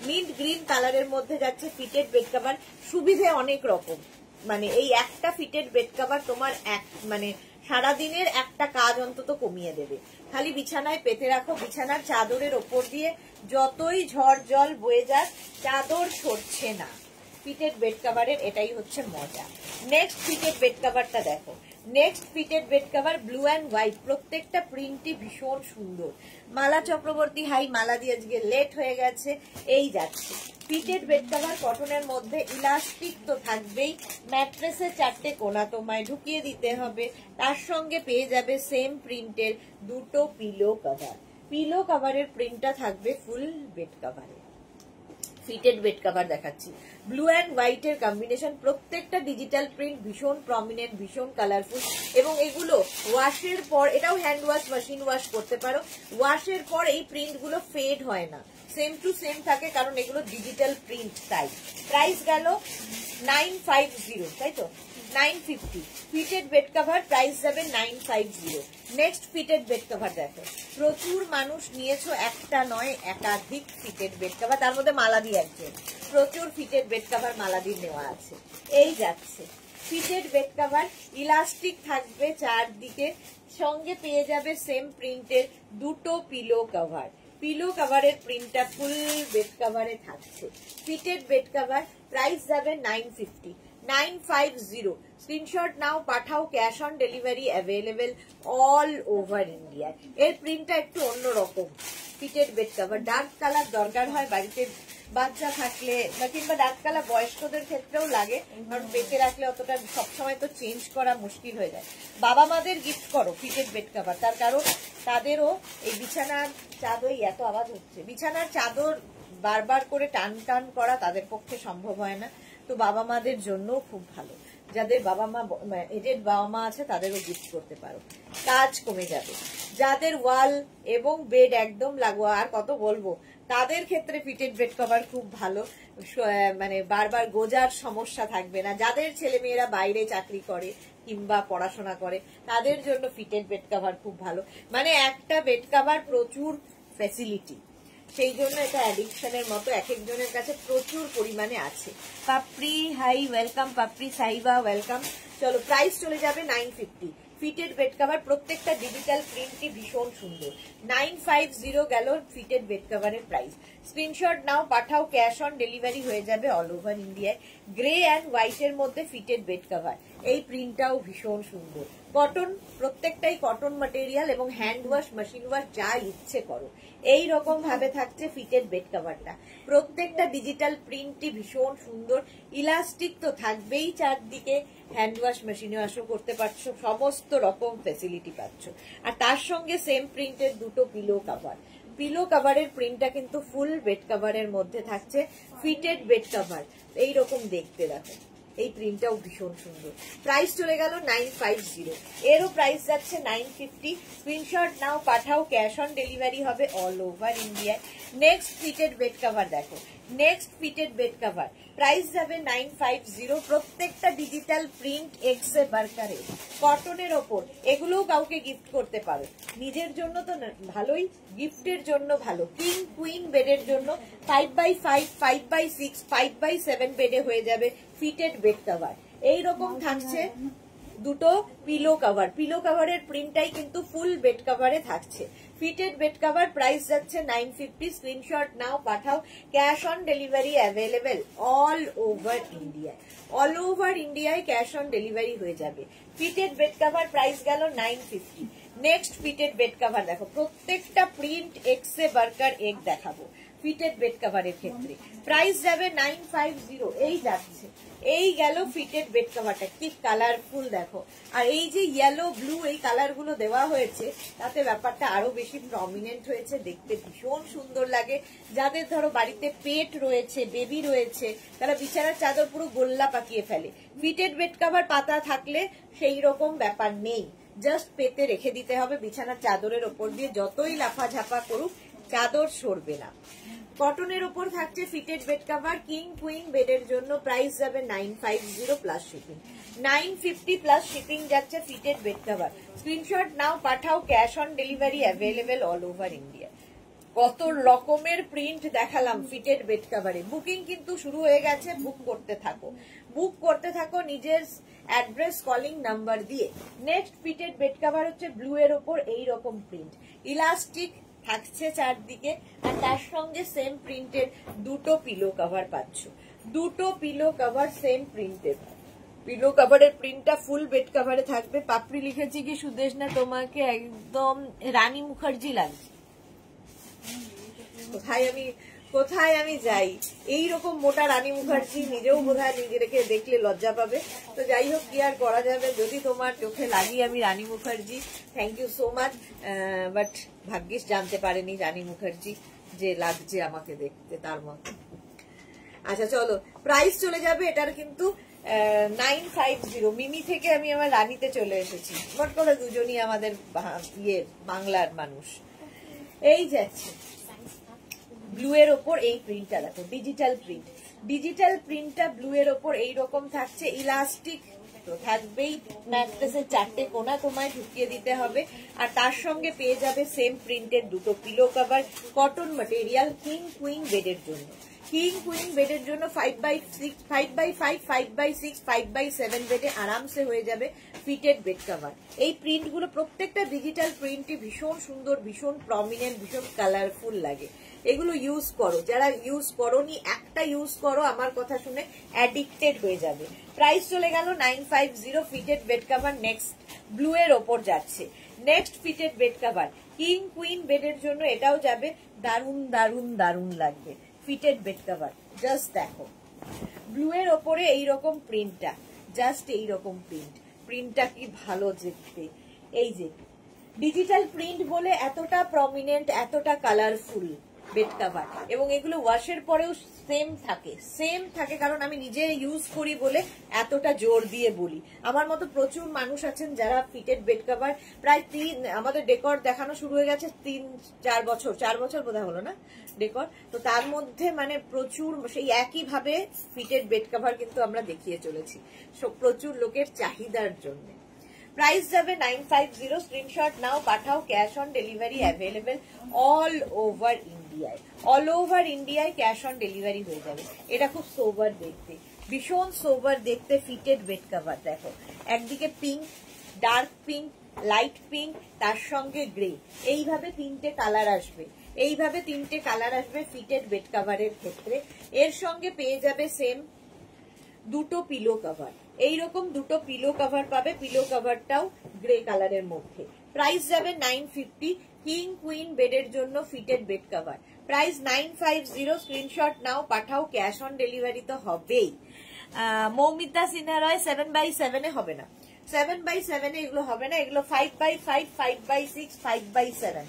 মিন্ট গ্রিন কালারের মধ্যে যাচ্ছে ফিটেড বেড কভার। সুবিধে অনেক রকম, মানে এই একটা ফিটেড বেড কভার তোমার মানে সারাদিনের একটা কাজ অন্তত কমিয়ে দেবে। খালি বিছানায় পেতে রাখো, বিছানার চাদরের ওপর দিয়ে যতই ঝড় জল বয়ে যাক চাদর সরছে না। ফিটেড বেড কভারের এটাই হচ্ছে মজা। নেক্সট ফিটেড বেড কভারটা দেখো, next fitted bed cover blue and white, প্রত্যেকটা প্রিন্টই ভীষণ সুন্দর। মালা চক্রবর্তী হাই, মালা দিয়ে আজকে লেট হয়ে গেছে। এই যাচ্ছে ফিটেড বেড কভার কটনের মধ্যে, ইলাস্টিক তো থাকবেই, ম্যাট্রেসের চারটে কোনা তোমায় ঢুকিয়ে দিতে হবে, তার সঙ্গে পেয়ে যাবে সেম প্রিন্টের দুটো পিলো কভার। পিলো কভারের প্রিন্টটা থাকবে ফুল বেড কভারে। ফিটেড বেড কভার দেখাচ্ছি, ব্লু অ্যান্ড হোয়াইট এর কম্বিনেশন, প্রত্যেকটা ডিজিটাল প্রিন্ট, ভীষণ প্রমিনেন্ট, ভীষণ কালারফুল। এবং এগুলো ওয়াশের পর, এটাও হ্যান্ড ওয়াশ মেশিন ওয়াশ করতে পারো, ওয়াশের পর এই প্রিন্ট গুলো ফেড হয় না, সেম টু সেম থাকে, কারণ এগুলো ডিজিটাল প্রিন্ট। তাই প্রাইস গেল 950, তাই তো 950। ফিটেড বেড কভার প্রাইস যাবে 950। নেক্সট ফিটেড বেড কভার দেখো, প্রচুর মানুষ নিয়েছো, একটা নয় একাধিক ফিটেড বেড কভার, তার মধ্যে মালাদি একজন, প্রচুর ফিটেড বেড কভার মালাদি নেওয়া আছে। এই যাচ্ছে ফিটেড বেড কভার, ইলাস্টিক থাকবে চারদিকে, সঙ্গে পেয়ে যাবে সেম প্রিন্টের দুটো পিলো কভার। পিলো কভারের প্রিন্টটা ফুল বেড কভারে থাকছে। ফিটেড বেড কভার প্রাইস যাবে 950, 950। স্ক্রিনশট নাও, পাঠাও, cash on delivery available all over India. এর প্রিন্টটা একটু অন্যরকম। Fitted bed cover dark colour দরকার হয় বাড়িতে বাচ্চা থাকলে, বা কিংবা ডার্ক কালার বয়স্কদের ক্ষেত্রেও লাগে, কারণ পেতে রাখলে অতটা সবসময় তো চেঞ্জ করা মুশকিল হয়ে যায়। বাবা মাদের গিফট করো ফিটেড বেড কভার, তার কারণ তাদেরও এই বিছানার চাদর, এত আওয়াজ হচ্ছে, বিছানার চাদর বারবার করে টান টান করা তাদের পক্ষে সম্ভব হয় না। তো বাবা মাদের জন্য খুব ভালো, যাদের বাবা মা এজেড বাবা মা আছে তাদেরও গিফট করতে পারো, কাজ কমে যাবে। যাদের ওয়াল এবং বেড একদম লাগোয়া, আর কত বলবো, তাদের ক্ষেত্রে ফিটেড বেড কভার খুব ভালো, মানে বারবার গোজার সমস্যা থাকবে না। যাদের ছেলে মেয়েরা বাইরে চাকরি করে কিংবা পড়াশোনা করে তাদের জন্য ফিটেড বেড কভার খুব ভালো, মানে একটা বেড কভার প্রচুর ফ্যাসিলিটি, সেই জন্য এটা অ্যাডিকশনের মতো এক একজনের কাছে প্রচুর পরিমাণে আছে। পাপড়ি হাই ওয়েলকাম, পাপড়ি সাইবা ওয়েলকাম। চলো প্রাইস চলে যাবে 950। ফিটেড বেড কভার, প্রত্যেকটা ডিজিটাল প্রিন্টই ভীষণ সুন্দর। 950 গেল ফিটেড বেড কভারের প্রাইস। স্ক্রিনশট নাও, পাঠাও, ক্যাশ অন ডেলিভারি হয়ে যাবে অল ওভার ইন্ডিয়ায়। গ্রে অ্যান্ড হোয়াইটের মধ্যে ফিটেড বেড কভার, এই প্রিন্টটাও ভীষণ সুন্দর। কটন, প্রত্যেকটাই কটন ম্যাটেরিয়াল এবং হ্যান্ড ওয়াশ, মেশিন ওয়াশ যা ইচ্ছে করো। এই রকম ভাবে থাকছে ফিটেড বেড কভারটা, প্রত্যেকটা ডিজিটাল প্রিন্টই ভীষণ সুন্দর। ইলাস্টিক তো থাকবেই চারদিকে, হ্যান্ড ওয়াশ, মেশিন ওয়াশও করতে পারছো, সমস্ত রকম ফেসিলিটি পাচ্ছ। আর তার সঙ্গে সেম প্রিন্টের দুটো পিলো কভার। পিলো কভারের প্রিন্টটা কিন্তু ফুল বেড কভারের মধ্যে থাকছে, ফিটেড বেড কভার এইরকম দেখতে। দেখো এই প্রিন্টটাও ভীষণ সুন্দর। প্রাইস চলে গেল 950, এরও প্রাইস যাচ্ছে 950। স্ক্রিনশট নাও, পাঠাও, ক্যাশ অন ডেলিভারি হবে অল ওভার ইন্ডিয়ায়। নেক্সট ফিটেড বেড কভার দেখো, next fitted bed cover price যাবে 950। প্রত্যেকটা ডিজিটাল প্রিন্ট এক্সে বার্কারে, কটনের ওপর। এগুলোও কাউকে গিফট করতে পারো, নিজের জন্য তো ভালোই, গিফটের জন্য ভালো। কিং কুইন বেডের জন্য 5x5, 5x6, 5x7 বেডে হয়ে যাবে ফিটেড বেড কভার। এইরকম থাকছে দুটো পিলো কভার। পিলো কভারের প্রিন্টটাই কিন্তু ফুল বেড কভারে থাকছে। ফিটেড বেড কভার প্রাইস যাচ্ছে 950। স্ক্রিনশট নাও, পাঠাও, cash on delivery available all over ইন্ডিয়ায়। অল ওভার ইন্ডিয়ায় ক্যাশ অন ডেলিভারি হয়ে যাবে। ফিটেড বেড কভার প্রাইস গেল 950। নেক্সট ফিটেড বেড কভার দেখো, প্রত্যেকটা প্রিন্ট এক্সে বার্কার এগ দেখাবো ফিটেড বেড কভারের ক্ষেত্রে। প্রাইস যাবে 950। এই যাচ্ছে, এই গেল ফিটেড বেড কভারটা, কি কালারফুল দেখো। আর এই যে ইয়েলো ব্লু এই কালার গুলো দেওয়া হয়েছে, তাতে ব্যাপারটা আরো বেশি প্রমিনেন্ট হয়েছে, দেখতে ভীষণ সুন্দর লাগে। যাদের ধরো বাড়িতে পেট রয়েছে, বেবি রয়েছে, তারা বিছানার চাদর পুরো গোল্লা পাকিয়ে ফেলে। ফিটেড বেড কভার পাতা থাকলে সেই রকম ব্যাপার নেই, জাস্ট পেতে রেখে দিতে হবে বিছানার চাদরের ওপর দিয়ে, যতই লাফা ঝাপা করুক চাদর সরবে না। কটনের উপর থাকছে fitted bed cover king queen বেডের জন্য। প্রাইস যাবে 950 প্লাস শিপিং। 950 প্লাস শিপিং যাচ্ছে ফিটেড বেড কভার। স্ক্রিনশট নাও, পাঠাও, cash on delivery available all over India. কত রকমের প্রিন্ট দেখালাম ফিটেড বেড কভারে। বুকিং কিন্তু শুরু হয়ে গেছে, বুক করতে থাকো, বুক করতে থাকো নিজের অ্যাড্রেস, কলিং নাম্বার দিয়ে। নেক্সট ফিটেড বেড কভার হচ্ছে ব্লু এর ওপর এইরকম প্রিন্ট, ইলাস্টিক থাকছে চারদিকে, আর তার সঙ্গে সেম প্রিন্টের দুটো পিলো কভার পাচ্ছ। দুটো পিলো কভার সেম প্রিন্টের। পিলো কভারের প্রিন্টটা ফুল বেড কভারে থাকবে। পাপড়ি লিখেছি কি সুদেশ না, তোমাকে একদম রানী মুখার্জি লাগছে। কোথায় আমি যাই, এইরকম মোটা রানী মুখার্জি নিজেও বোধহয় নিজেকে দেখলে লজ্জা পাবে। তো যাই হোক, কি আর করা যাবে, যদি তোমার চোখে লাগি আমি Rani Mukherjee, thank you so much. But ভাগ্যিস জানতে পারেনি রানী মুখার্জি যে লাগছে আমাকে দেখতে তার মতো। আচ্ছা চলো, প্রাইস চলে যাবে এটার কিন্তু 950। মিমি থেকে আমি আমার রানীতে চলে এসেছি, মোট কথা দুজনই আমাদের বাংলার মানুষ। এই যাচ্ছে ব্লু এর ওপর এই প্রিন্টটা দেখো, ডিজিটাল প্রিন্ট। ডিজিটাল প্রিন্টটা ব্লু এর ওপর এইরকম থাকছে, ইলাস্টিক তো থাকবেই, ম্যাট্রেসের চারটে কোনা তোমায় ঢুকিয়ে দিতে হবে। আর তার সঙ্গে পেয়ে যাবে সেম প্রিন্টের দুটো pillow cover, cotton material, king queen বেডের জন্য। কিং কুইন বেডের জন্য 5x6, 5x5, 5x6, 5x7 বেডে আরামসে হয়ে যাবে ফিটেড বেড কভার। এই প্রিন্টগুলো প্রত্যেকটা ডিজিটাল প্রিন্টই ভীষণ সুন্দর, ভীষণ প্রমিনেন্ট, ভীষণ কালারফুল লাগে। এগুলো ইউজ করো, যারা ইউজ করোনি একটা ইউজ করো, আমার কথা শুনে অ্যাডিক্টেড হয়ে যাবে। প্রাইস চলে গেল 950 fitted bed cover. Next blue এর ওপর যাচ্ছে next fitted bed cover king queen বেডের জন্য, এটাও যাবে, দারুন দারুন দারুন লাগবে ফিটেড বেড কভার। জাস্ট দেখো ব্লু এর ওপরে এইরকম প্রিন্টটা, জাস্ট এইরকম প্রিন্টটা কি ভালো দেখতে। এই যে ডিজিটাল প্রিন্ট বলে এতটা প্রমিনেন্ট, এতটা কালারফুল বেড কভার, এবং এগুলো ওয়াশের পরেও সেম থাকে, কারণ আমি নিজে ইউজ করি বলে এতটা জোর দিয়ে বলি। আমার মতো প্রচুর মানুষ আছেন যারা ফিটেড বেড কভার প্রায় আমাদের ডেকর দেখানো শুরু হয়ে গেছে 3-4 বছর, 4 বছর বোধহয় হলো না ডেকর, তো তার মধ্যে মানে প্রচুর সেই একই ভাবে ফিটেড বেড কভার কিন্তু আমরা দেখিয়ে চলেছি প্রচুর লোকের চাহিদার জন্য। প্রাইস যাবে 950। স্ক্রিনশট নাও, পাঠাও, cash on delivery available all over ইন্ডিয়ায়। অল ওভার ইন্ডিয়ায় ক্যাশ অন ডেলিভারি হয়ে যাবে। এটা খুব সোবার দেখতে, ভীষণ সোবার দেখতে ফিটেড বেড কভার। দেখো একদিকে pink, dark pink, light pink, তার সঙ্গে গ্রে, এইভাবে তিনটে কালার আসবে। এইভাবে তিনটে কালার আসবে ফিটেড বেড কাভারের ক্ষেত্রে। এর সঙ্গে পেয়ে যাবে সেম দুটো পিলো কভার, এইরকম দুটো পিলো কভার পাবে। পিলো কভারটাও গ্রে কালারের মধ্যে। প্রাইস যাবে 950। কিং কুইন বেডের জন্য fitted bed cover, price 950। Screenshot নাও, পাঠাও, ক্যাশ অন ডেলিভারি তো হবেই। মৌমিতা সিনহা রয় 7x7 হবে না, 7x7 এগুলো হবে না, এগুলো 5x5, 5x6, 5x7।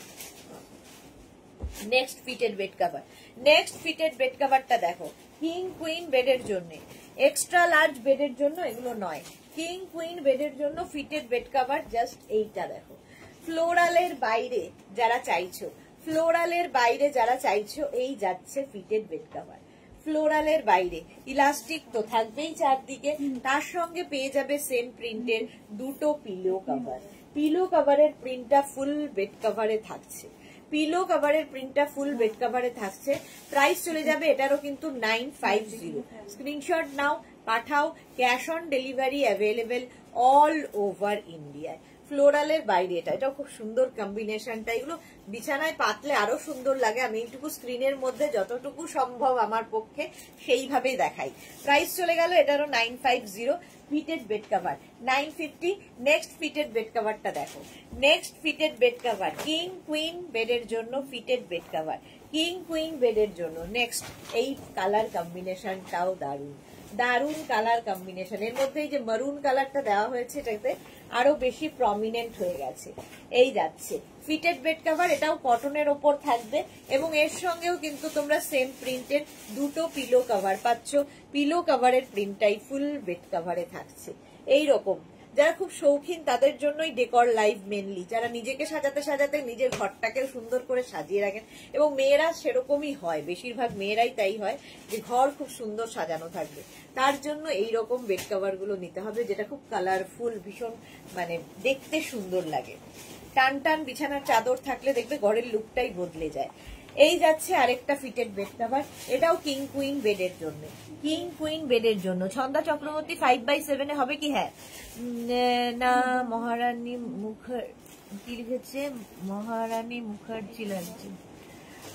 Next fitted bed cover, next fitted bed কভারটা দেখো, কিং কুইন বেডের জন্য, এক্সট্রা লার্জ বেডের জন্য এগুলো নয়, কিং কুইন বেডের জন্য ফিটেড বেড কভার। জাস্ট এইটা দেখো, ফ্লোরালের বাইরে যারা চাইছো, ফ্লোরালের বাইরে যারা চাইছো, এই যাচ্ছে ফিটেড বেড কভার। ফ্লোরালের বাইরে ইলাস্টিক তো থাকবেই চারদিকে, তার সঙ্গে পেয়ে যাবে সেম প্রিন্টের দুটো পিলো কভার। পিলো কভারের প্রিন্টটা ফুল বেড কভারে থাকছে, পিলো কভারের প্রিন্টটা ফুল বেড কভারে থাকছে। প্রাইস চলে যাবে এটারও কিন্তু 950। স্ক্রিনশট নাও, পাঠাও, cash on delivery available all over ইন্ডিয়ায়। ফ্লোরালের বাইরে এটাও খুব সুন্দর কম্বিনেশনটা, এগুলো বিছানায় পাতলে আরো সুন্দর লাগে। আমি এইটুকু স্ক্রিনের মধ্যে যতটুকু সম্ভব আমার পক্ষে সেইভাবেই দেখাই। প্রাইস চলে গেল এটারও 950। Fitted bed cover 950। Next fitted bed কভারটা দেখো, next fitted bed cover king queen বেডের জন্য fitted bed cover, king queen বেডের জন্য। নেক্সট এই কালার কম্বিনেশনটাও দারুণ, দারুণ কালার কম্বিনেশন। এর মধ্যে এই যে মারুন কালারটা দেওয়া হয়েছে, এটাতে আরো বেশি প্রমিনেন্ট হয়ে গেছে। এই যাচ্ছে ফিটেড বেড কভার, এটাও কটনের ওপর থাকবে এবং এর সঙ্গেও কিন্তু তোমরা সেম প্রিন্টের দুটো পিলো কভার পাচ্ছ। পিলো কভারের প্রিন্টটাই ফুল বেড কভারে থাকছে। এইরকম যারা খুব শৌখিন তাদের জন্যই ডেকর লাইভ মেনলি, যারা নিজেকে সাজাতে সাজাতে নিজের ঘরটাকে সুন্দর করে সাজিয়ে রাখেন, এবং মেয়েরা সেরকমই হয়, বেশিরভাগ মেয়েরাই তাই হয় যে ঘর খুব সুন্দর সাজানো থাকবে, তার জন্য এইরকম বেড কভার গুলো নিতে হবে, যেটা খুব কালারফুল, ভীষণ মানে দেখতে সুন্দর লাগে। টান টান বিছানার চাদর থাকলে দেখবে ঘরের লুকটাই বদলে যায়। এই যাচ্ছে আরেকটা ফিটেড বেড কভার, এটাও কিং কুইন বেডের জন্য, কিং কুইন বেডের জন্য। ছন্দা চক্রবর্তী 5x7 হবে কি? হ্যাঁ না, মহারানী কি লিখেছে? মহারানী মুখার্জি লাগছে।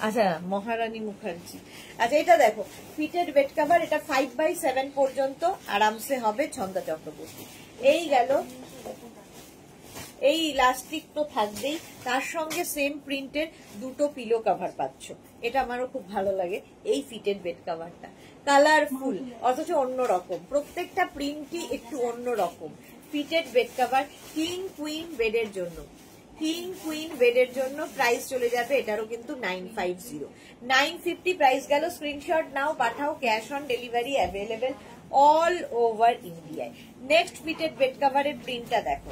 আচ্ছা, মহারানী মুখার্জি। আচ্ছা, এটা দেখো ফিটেড বেড কভার, এটা 5x7 পর্যন্ত আরামসে হবে। ছন্দা চক্রবর্তী। এই গেল, এই ইলাস্টিক তো থাকবেই, তার সঙ্গে সেম প্রিন্টের দুটো পিলো কভার পাচ্ছ। এটা আমারও খুব ভালো লাগে এই ফিটেড বেড কভারটা, কালারফুল অথচ অন্যরকম, প্রত্যেকটা প্রিন্টই একটু অন্যরকম। Fitted bed cover king queen বেডের জন্য, কিং কুইন বেডের জন্য। প্রাইস চলে যাবে এটারও কিন্তু 950। 950 প্রাইস গেল। স্ক্রিনশট নাও, পাঠাও, cash on delivery available all over ইন্ডিয়ায়। নেক্সট ফিটেড বেড কভারের প্রিন্টটা দেখো,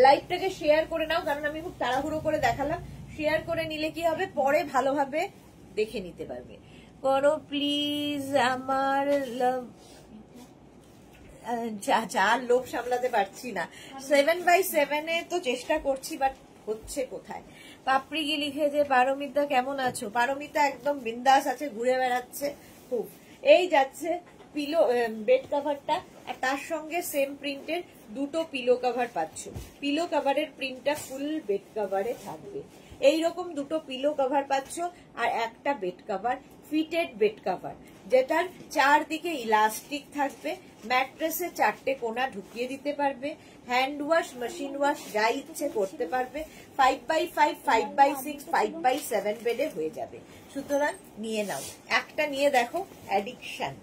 লাইভটাকে শেয়ার করে নাও, কারণ আমি খুব তাড়াহুড়ো করে দেখালাম। শেয়ার করে নিলে কি হবে, পরে ভালোভাবে দেখে নিতে পারবে। করো প্লিজ আমার আর লোভ সামলাতে পারছি না। 7x7 তো চেষ্টা করছি, বাট হচ্ছে কোথায়। পাপড়ি কি লিখেছে, পারমিতা কেমন আছো? পারমিতা একদম বিন্দাস আছে, ঘুরে বেড়াচ্ছে খুব। এই যাচ্ছে পিলো বেড কভারটা, আর তার সঙ্গে সেম প্রিন্টের দুটো পিলো কভার পাচ্ছ। পিলো কভারের প্রিন্টটা ফুল বেড কভারে থাকবে। এইরকম দুটো পিলো কভার পাচ্ছ আর একটা bed cover, fitted bed cover, যেটার চারদিকে ইলাস্টিক থাকবে। ম্যাট্রেসে চারটে কোনা ঢুকিয়ে দিতে পারবে, হ্যান্ড ওয়াশ, মেশিন ওয়াশ যা ইচ্ছে করতে পারবে। 5x5, 5x6, 5x7 বেডে হয়ে যাবে। সুতরাং নিয়ে নাও, একটা নিয়ে দেখো, অ্যাডিকশন,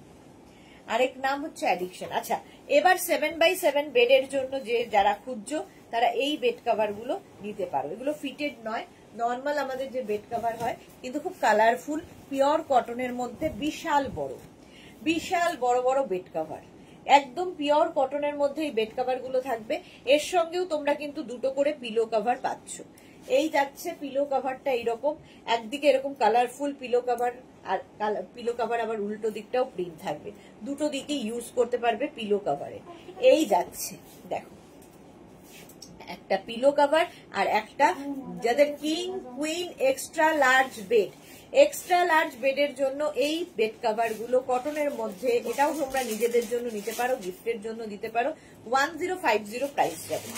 আরেক নাম হচ্ছে অ্যাডিকশন। আচ্ছা, এবার 7x7 বেডের জন্য যে যারা খুঁজছো তারা এই বেড কভার গুলো নিতে পারো। এগুলো ফিটেড নয়, নর্মাল আমাদের যে বেড কভার হয়, কিন্তু খুব কালারফুল, পিওর কটনের মধ্যে, বিশাল বড় বড় বড় বেড কভার, একদম পিওর কটনের মধ্যে এই বেড কভার গুলো থাকবে। এর সঙ্গেও তোমরা কিন্তু দুটো করে পিলো কভার পাচ্ছ। এই যাচ্ছে পিলো কভারটা এইরকম, একদিকে এরকম কালারফুল পিলো কভার, আর পিলো কভার আবার উল্টো দিকটাও প্রিন্ট থাকবে, দুটো দিকে ইউজ করতে পারবে পিলো কভারে। এই যাচ্ছে দেখো, একটা পিলো কভার আর একটা, যাদের king queen extra large bed, extra large বেডের জন্য এই বেড কভার গুলো কটনের মধ্যে, এটাও তোমরা নিজেদের জন্য নিতে পারো, গিফটের জন্য দিতে পারো। 1050 প্রাইস যাবে,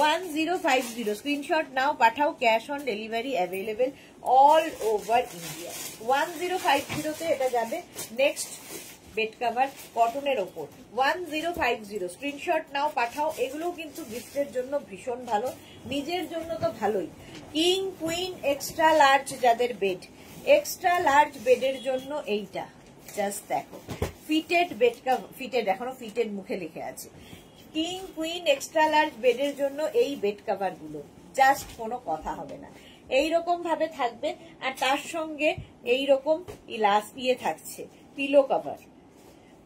1050। স্ক্রিনশট নাও, পাঠাও, cash on delivery available all over India. 1050 এটা যাবে। নেক্সট বেড কভার কটনের ওপর 1050, স্ক্রিনশট নাও, পাঠাও। এগুলো কিন্তু গিফটের জন্য ভীষণ ভালো, নিজের জন্য তো ভালোই। কিং কুইন এক্সট্রা লার্জ যাদের বেড, এক্সট্রা লার্জ বেডের জন্য এইটা জাস্ট দেখো, ফিটেড বেড কভার, ফিটেড, এখনো ফিটেড মুখে লিখে আছে। কিং কুইন এক্সট্রা লার্জ বেডের জন্য এই বেড কভার গুলো জাস্ট কোনো কথা হবে না, এইরকম ভাবে থাকবে। আর তার সঙ্গে এইরকম ইয়ে থাকছে পিলো কভার,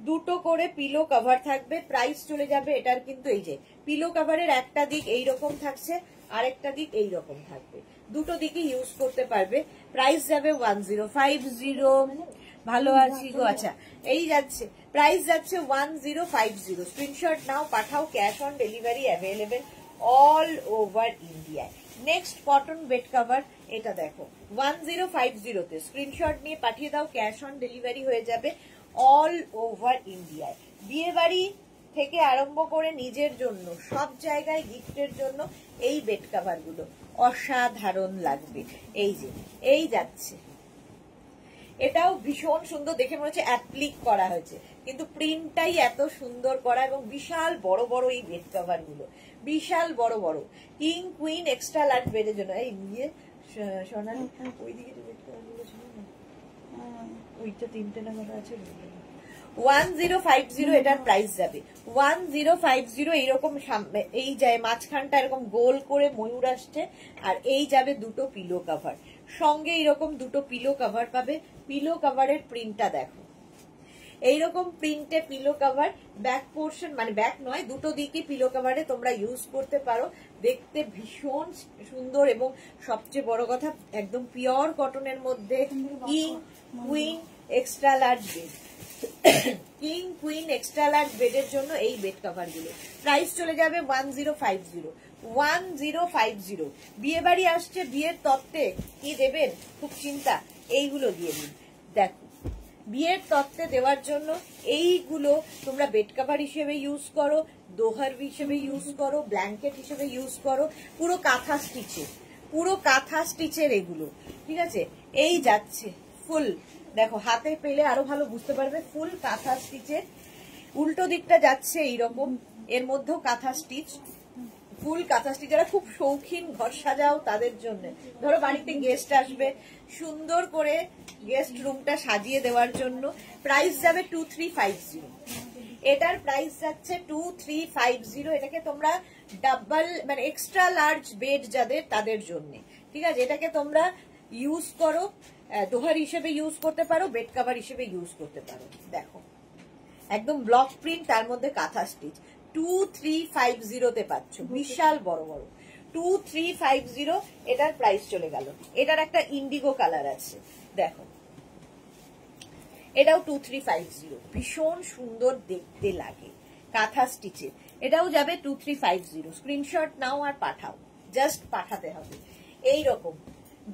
দুটো করে পিলো কভার থাকবে। প্রাইস চলে যাবে এটার কিন্তু, এই যে পিলো কভারের একটা দিক এইরকম থাকছে, আরেকটা দিক এইরকম থাকবে, দুটো দিকে ইউজ করতে পারবে। প্রাইস যাবে 1050। ভালো আছি গো, আচ্ছা এই যাচ্ছে, প্রাইস যাচ্ছে 1050। স্ক্রিনশট নাও, পাঠাও, cash on delivery available all over ইন্ডিয়ায়। নেক্সট কটন বেড কভার, এটা দেখো 1050 তে স্ক্রিনশট নিয়ে পাঠিয়ে দাও, ক্যাশ অন ডেলিভারি হয়ে যাবে অল ওভার ইন্ডিয়ায়। বিয়ে বাড়ি থেকে আরম্ভ করে নিজের জন্য সব জায়গায় গিফটের জন্য এই বেড কভার গুলো অসাধারণ লাগবে। এই যে এই যাচ্ছে, এটাও ভীষণ সুন্দর, দেখে মনে হচ্ছে অ্যাপ্লিক করা হয়েছে, কিন্তু প্রিন্টটাই এত সুন্দর করা, এবং বিশাল বড় বড় এই বেড কভার গুলো, বিশাল বড় বড়। কিং কুইন এক্সট্রা লার্জ বেডের জন্য এই নিয়ে সোনালি ওইদিকে বেড কভার গুলো ছিল না, ওইটা 3টে নাম্বার আছে। 1050 এটার প্রাইস যাবে 1050। এইরকম এই যায় মাঝখানটা এরকম গোল করে ময়ূর আসছে, আর এই যাবে দুটো পিলো কভার, সঙ্গে এইরকম দুটো পিলো কভার পাবে। পিলো কভারের প্রিন্টটা দেখো, এইরকম প্রিন্টে পিলো কভার, ব্যাক পোর্শন মানে ব্যাক নয়, দুটো দিকে পিলো কভারে তোমরা ইউজ করতে পারো, দেখতে ভীষণ সুন্দর। এবং সবচেয়ে বড় কথা, একদম পিওর কটনের মধ্যে king queen extra large bed, king queen extra large বেডের জন্য এই বেড কভার গুলো প্রাইস চলে যাবে 1050। 1050। বিয়ে বাড়ি আসছে, বিয়ের তত্ত্বে কি দেবেন খুব চিন্তা, এইগুলো দিয়ে দিন। দেখো বিয়ের তত্ত্বে দেওয়ার জন্য এইগুলো তোমরা বেড কভার হিসেবে ইউজ করো, দোহার হিসেবে ইউজ করো, ব্ল্যাঙ্কেট হিসেবে ইউজ করো, পুরো কাঁথা স্টিচের, পুরো কাঁথা স্টিচের এগুলো, ঠিক আছে। এই যাচ্ছে ফুল, দেখো হাতে পেলে আরো ভালো বুঝতে পারবে, ফুল কাঁথা স্টিচের। উল্টো দিকটা যাচ্ছে এইরকম, এর মধ্যেও কাঁথা স্টিচ, ফুল কাঁথা স্টিচ। যারা খুব শৌখিন ঘর সাজাও তাদের জন্য, ধরো বাড়িতে গেস্ট আসবে, সুন্দর করে গেস্ট রুমটা সাজিয়ে দেওয়ার জন্য প্রাইস যাবে 2350। এটার প্রাইস যাচ্ছে 2350। এটাকে তোমরা ডাবল মানে এক্সট্রা লার্জ বেড যাদের তাদের জন্য, ঠিক আছে। এটাকে তোমরা ইউজ করো, দোহার হিসেবে ইউজ করতে পারো, বেড কভার হিসেবে ইউজ করতে পারো। দেখো একদম ব্লক প্রিন্ট, তার মধ্যে কাঁথা স্টিচ, 2350 তে পাচ্ছ, বিশাল বড় বড় 2350। এটার প্রাইস চলে গেল। এটার একটা ইন্ডিগো কালার আছে, দেখো এটাও 2350, ভীষণ সুন্দর দেখতে লাগে, কাঁথা স্টিচের। এটাও যাবে 2350। স্ক্রিনশট নাও আর পাঠাও, জাস্ট পাঠাতে হবে। এইরকম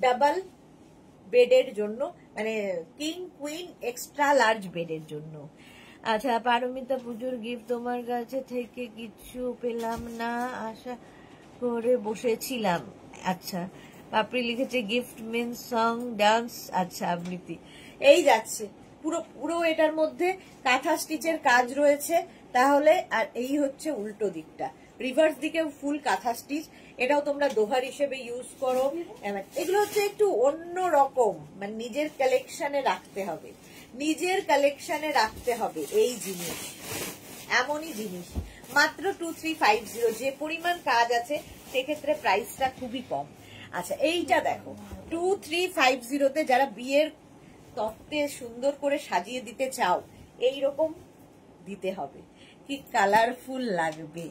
ডাবল বেডের জন্য, মানে কিং কুইন এক্সট্রা লার্জ বেডের জন্য। আচ্ছা, পারমিতা পুজোর গিফট তোমার কাছে থেকে কিছু পেলাম না, আশা করে বসেছিলাম। আচ্ছা, পাপড়ি লিখেছে গিফট মিন্স সং ডান্স। আচ্ছা, আবৃত্তি। এই যাচ্ছে পুরো পুরো, এটার মধ্যে কাঁথা স্টিচের কাজ রয়েছে তাহলে। আর এই হচ্ছে উল্টো দিকটা, রিভার্স দিকে ফুল কাঁথা স্টিচ। এটাও তোমরা দোহার হিসেবে ইউজ করো। এগুলো হচ্ছে একটু অন্য রকম, মানে নিজের কালেকশনে রাখতে হবে, নিজের কালেকশনে রাখতে হবে এই জিনিস, এমনই জিনিস। মাত্র 2350, যে পরিমাণ কাজ আছে সেক্ষেত্রে প্রাইসটা খুবই কম। আচ্ছা, এইটা দেখো 2350 তে যারা বিয়ের তত্ত্বে সুন্দর করে সাজিয়ে দিতে চাও, এইরকম দিতে হবে, কি কালারফুল লাগবে।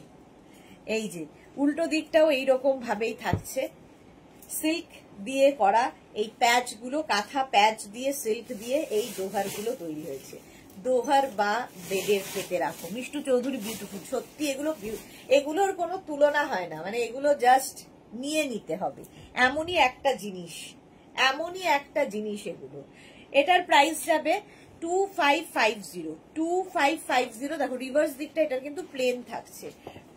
এই যে উল্টো দিকটাও এইরকম ভাবেই থাকছে, সিল্ক দিয়ে করা এই প্যাচ গুলো, কাঁথা প্যাচ দিয়ে সিল্ক দিয়ে এই দোহার গুলো তৈরি হয়েছে। দোহার বা বেডের পেতে রাখো, মিষ্টু চৌধুরী বিউটিফুল। সত্যি এগুলোর কোনো তুলনা হয় না, মানে এগুলো জাস্ট নিয়ে নিতে হবে, এমনই একটা জিনিস এমনই একটা জিনিস এগুলো। এটার প্রাইস যাবে 2550। দেখো রিভার্স দিকটা এটার কিন্তু প্লেন থাকছে।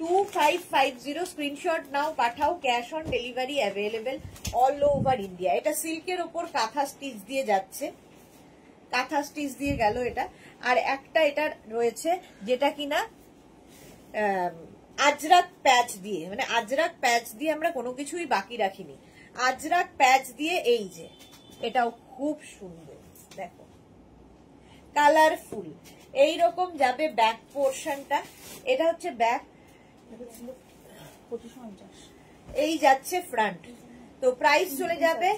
2550 স্ক্রিনশট নাও, পাঠাও। Cash on delivery available all over India. এটা সিল্কের ওপর কাঁথা স্টিচ দিয়ে যাচ্ছে, কাঁথা স্টিচ দিয়ে গেল এটা। আর একটা এটা রয়েছে যেটা কিনা আজরাক প্যাচ দিয়ে, মানে আজরাক প্যাচ দিয়ে আমরা কোনো কিছুই বাকি রাখিনি, আজরাক প্যাচ দিয়ে। এই যে এটাও খুব সুন্দর, দেখো কালারফুল। এইরকম যাবে ব্যাক পোর্শনটা। এটা হচ্ছে ব্যাক, এই যাচ্ছে ফ্রন্ট। তো প্রাইস চলে যাবে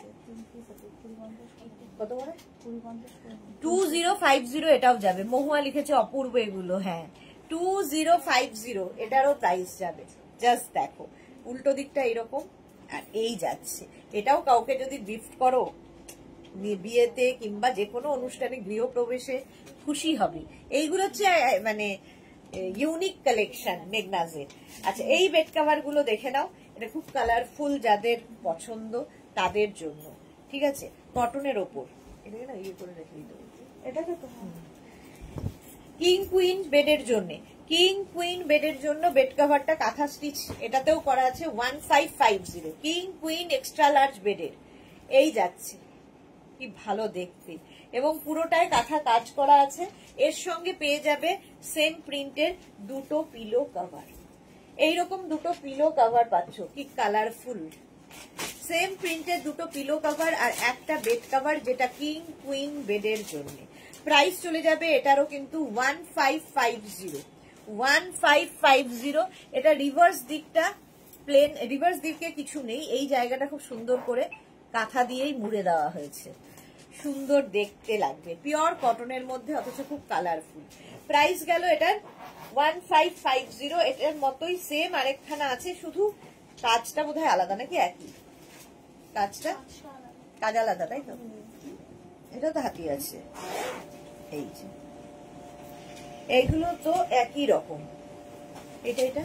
কত বড় 2050। এটাও যাবে, মহুয়া লিখেছে অপূর্ব এগুলো। হ্যাঁ 2050 এটারও প্রাইস যাবে। জাস্ট দেখো উল্টো দিকটা এরকম, আর এই যাচ্ছে। এটাও কাউকে যদি গিফট করো বিয়েতে কিংবা যে কোনো অনুষ্ঠানে, গৃহপ্রবেশে খুশি হবে। এইগুলো হচ্ছে মানে ইউনিক কালেকশন মেঘনাজের। আচ্ছা এই বেড কভার গুলো দেখে নাও, এটা খুব কালারফুল, যাদের পছন্দ তাদের জন্য। ঠিক আছে, কটনের ওপর। এটা না ইয়ে করে রেখে দিতে, এটাকে তো কিং কুইন বেডের জন্য, কিং কুইন বেডের জন্য বেড কভারটা কাঁথা স্টিচ এটাতেও করা আছে। 1550 কিং কুইন এক্সট্রা লার্জ বেডের। এই যাচ্ছে, কি ভালো দেখতে, এবং পুরোটায় কাঁথা কাজ করা আছে। এর সঙ্গে পেয়ে যাবে সেম প্রিন্টের দুটো পিলো কভার। এইরকম দুটো পিলো কভার পাচ্ছ, কি কালারফুল। সেম প্রিন্টের দুটো পিলো কভার আর একটা বেড কভার, যেটা কিং কুইন বেডের জন্য। প্রাইস চলে যাবে এটারও কিন্তু 1550। এটা রিভার্স দিকটা প্লেন, রিভার্স দিকে কিছু নেই, এই জায়গাটা খুব সুন্দর করে কাঁথা দিয়েই মুড়ে দেওয়া হয়েছে, সুন্দর দেখতে লাগবে। পিওর কটনের মধ্যে, অথচ খুব কালারফুল। প্রাইস গেল এটার 1550। এটার মতোই সেম আরেকখানা আছে, শুধু কাজটা বোধহয় আলাদা, নাকি একই কাজটা? কাজ আলাদা, তাই তো? এটা তো হাতি আছে। এই যে এইগুলো তো একই রকম, এটা এটা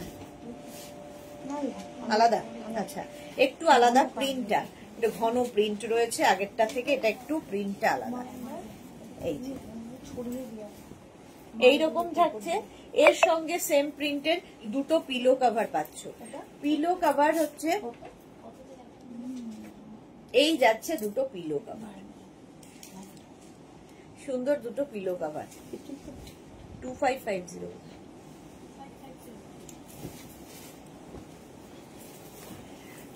আলাদা। আচ্ছা একটু আলাদা প্রিন্টটা, এটা ঘন প্রিন্ট রয়েছে আগেরটা থেকে, এটা একটু প্রিন্টটা আলাদা। এই যে এইরকম থাকছে। এর সঙ্গে সেম প্রিন্টের দুটো পিলো কভার পাচ্ছ। পিলো কভার হচ্ছে এই যাচ্ছে দুটো পিলো কভার, সুন্দর দুটো পিলো কভার। 2550।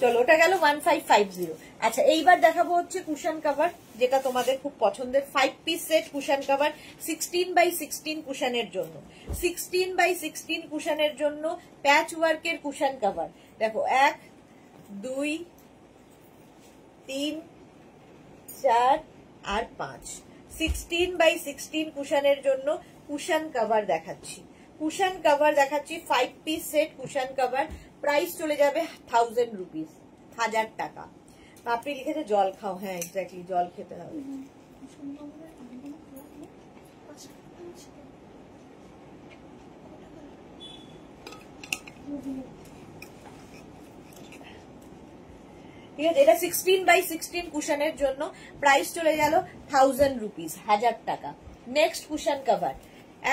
চলো ওটা গেল 1550। আচ্ছা এইবার দেখাবো হচ্ছে কুশন কভার, যেটা তোমাদের খুব পছন্দের। 5 piece set cushion cover 16x16 কুশনের জন্য। 16x16 কুশনের জন্য প্যাচ ওয়ার্কের কুশন কভার। দেখো 1 2 3 4 আর 5। 16x16 কুশনের জন্য কুশন কভার দেখাচ্ছি, কুশন কভার দেখাচ্ছি 5 piece set cushion cover. Price চলে যাবে 1000 রুপিস, 1000 টাকা। আপনি লিখেছে জল খাও, হ্যাঁ এক্স্যাক্টলি জল খেতে হবে। ঠিক আছে, এটা 16x16 কুশনের জন্য প্রাইস চলে গেল 1000 রুপিস, 1000 টাকা। নেক্সট কুশন কভার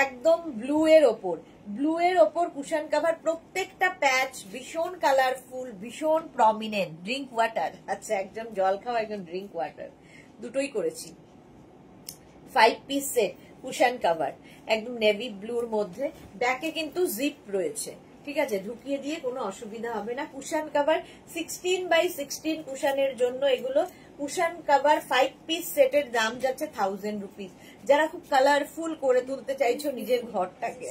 একদম ব্লু এর ওপর, ব্লু এর ওপর কুশন কভার। প্রত্যেকটা প্যাচ ভীষণ কালারফুল, ভীষণ প্রমিনেন্ট। ড্রিঙ্ক ওয়াটার, আচ্ছা একজন জল খাওয়া, একজন ড্রিঙ্ক ওয়াটার, দুটোই করেছি। 5 পিস সেট কুশন কভার, একদম নেভি ব্লুর মধ্যে। ব্যাকে কিন্তু জিপ রয়েছে, ঠিক আছে, ঢুকিয়ে দিয়ে কোনো অসুবিধা হবে না। কুশন কভার 16x16 কুশনের জন্য এগুলো। কুশন কভার 5 পিস সেটের দাম যাচ্ছে 1000 রুপিস। যারা খুব কালারফুল করে তুলতে চাইছো নিজের ঘরটাকে,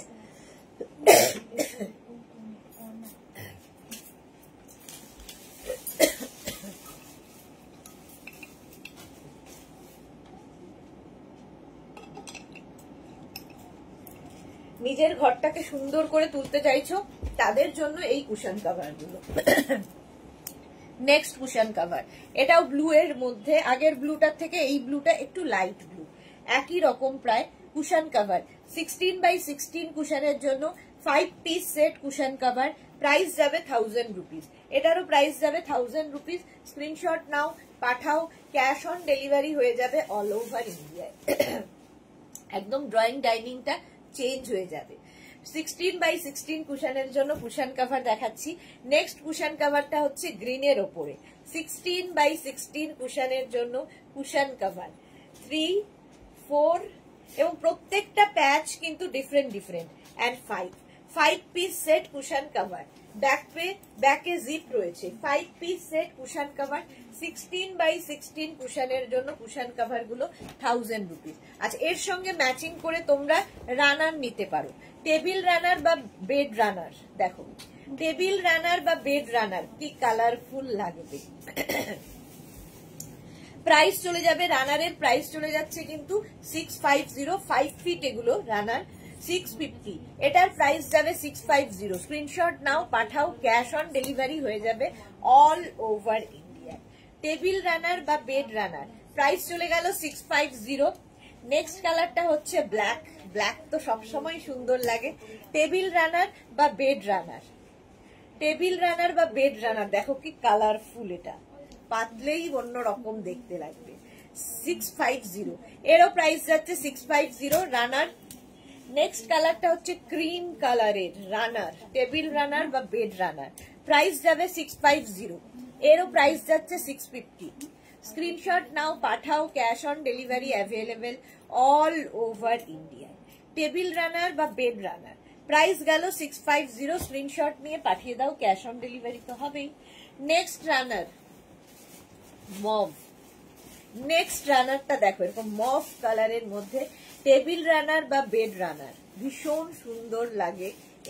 নিজের ঘরটাকে সুন্দর করে তুলতে চাইছো, তাদের জন্য এই কুশন কভার গুলো। নেক্সট কুশন কভার, এটাও ব্লু এর মধ্যে। আগের ব্লুটার থেকে এই ব্লুটা একটু লাইট ব্লু, একই রকম প্রায়। কুশন কভার 16x16 কুশনের জন্য 5 piece set cushion cover. Price যাবে 1000 রুপিস, এটারও প্রাইস যাবে 1000 রুপিস। স্ক্রিনশট নাও, পাঠাও, ক্যাশ অন ডেলিভারি হয়ে যাবে অল ওভার ইন্ডিয়ায়। একদম ড্রয়িং ডাইনিংটা চেঞ্জ হয়ে যাবে। 16x16 কুশনের জন্য কুশন কভার দেখাচ্ছি। নেক্সট কুশন কভারটা হচ্ছে গ্রিনের ওপরে 16x16 কুশনের জন্য কুশন কভার 3, 4 এবং প্রত্যেকটা প্যাচ কিন্তু different and 5 piece set cushion cover. ব্যাকে জিপ রয়েছে। 5 piece set cushion cover 16x16 কুশনের জন্য কুশন কভার গুলো 1000 রুপিস। আচ্ছা, এর সঙ্গে ম্যাচিং করে তোমরা রানার নিতে পারো, টেবিল রানার বা বেড রানার। দেখো টেবিল রানার বা বেড রানার কি কালারফুল লাগবে। প্রাইস চলে যাবে, রানারের প্রাইস চলে যাচ্ছে কিন্তু 650, 5 ফিট এগুলো রানার 650, এটার প্রাইস যাবে 650। স্ক্রিনশট নাও, পাঠাও, ক্যাশ অন ডেলিভারি হয়ে যাবে all over India. Table runner বা বেড রানার প্রাইস চলে গেল 650। নেক্সট কালারটা হচ্ছে ব্ল্যাক তো সবসময় সুন্দর লাগে। টেবিল রানার বা বেড রানার, দেখো কি কালারফুল, এটা পাতলেই অন্যরকম দেখতে লাগবে। 650, এরও প্রাইস যাচ্ছে 650 রানার। নেক্সট কালারটা হচ্ছে ক্রিম কালারের রানার, টেবিল রানার বা বেড রানার, প্রাইস যাবে 650, এরও প্রাইস যাচ্ছে 650। স্ক্রিনশট নাও, পাঠাও, cash on delivery available all over India. Table runner বা বেড রানার প্রাইস গেল 650, স্ক্রিনশট নিয়ে পাঠিয়ে দাও, ক্যাশ অন ডেলিভারি তো হবেই। নেক্সট রানার মভ, নেক্সট রানারটা দেখো এরকম মভ কালারের মধ্যে টেবিল রানার বা বেড রানার, ভীষণ সুন্দর লাগে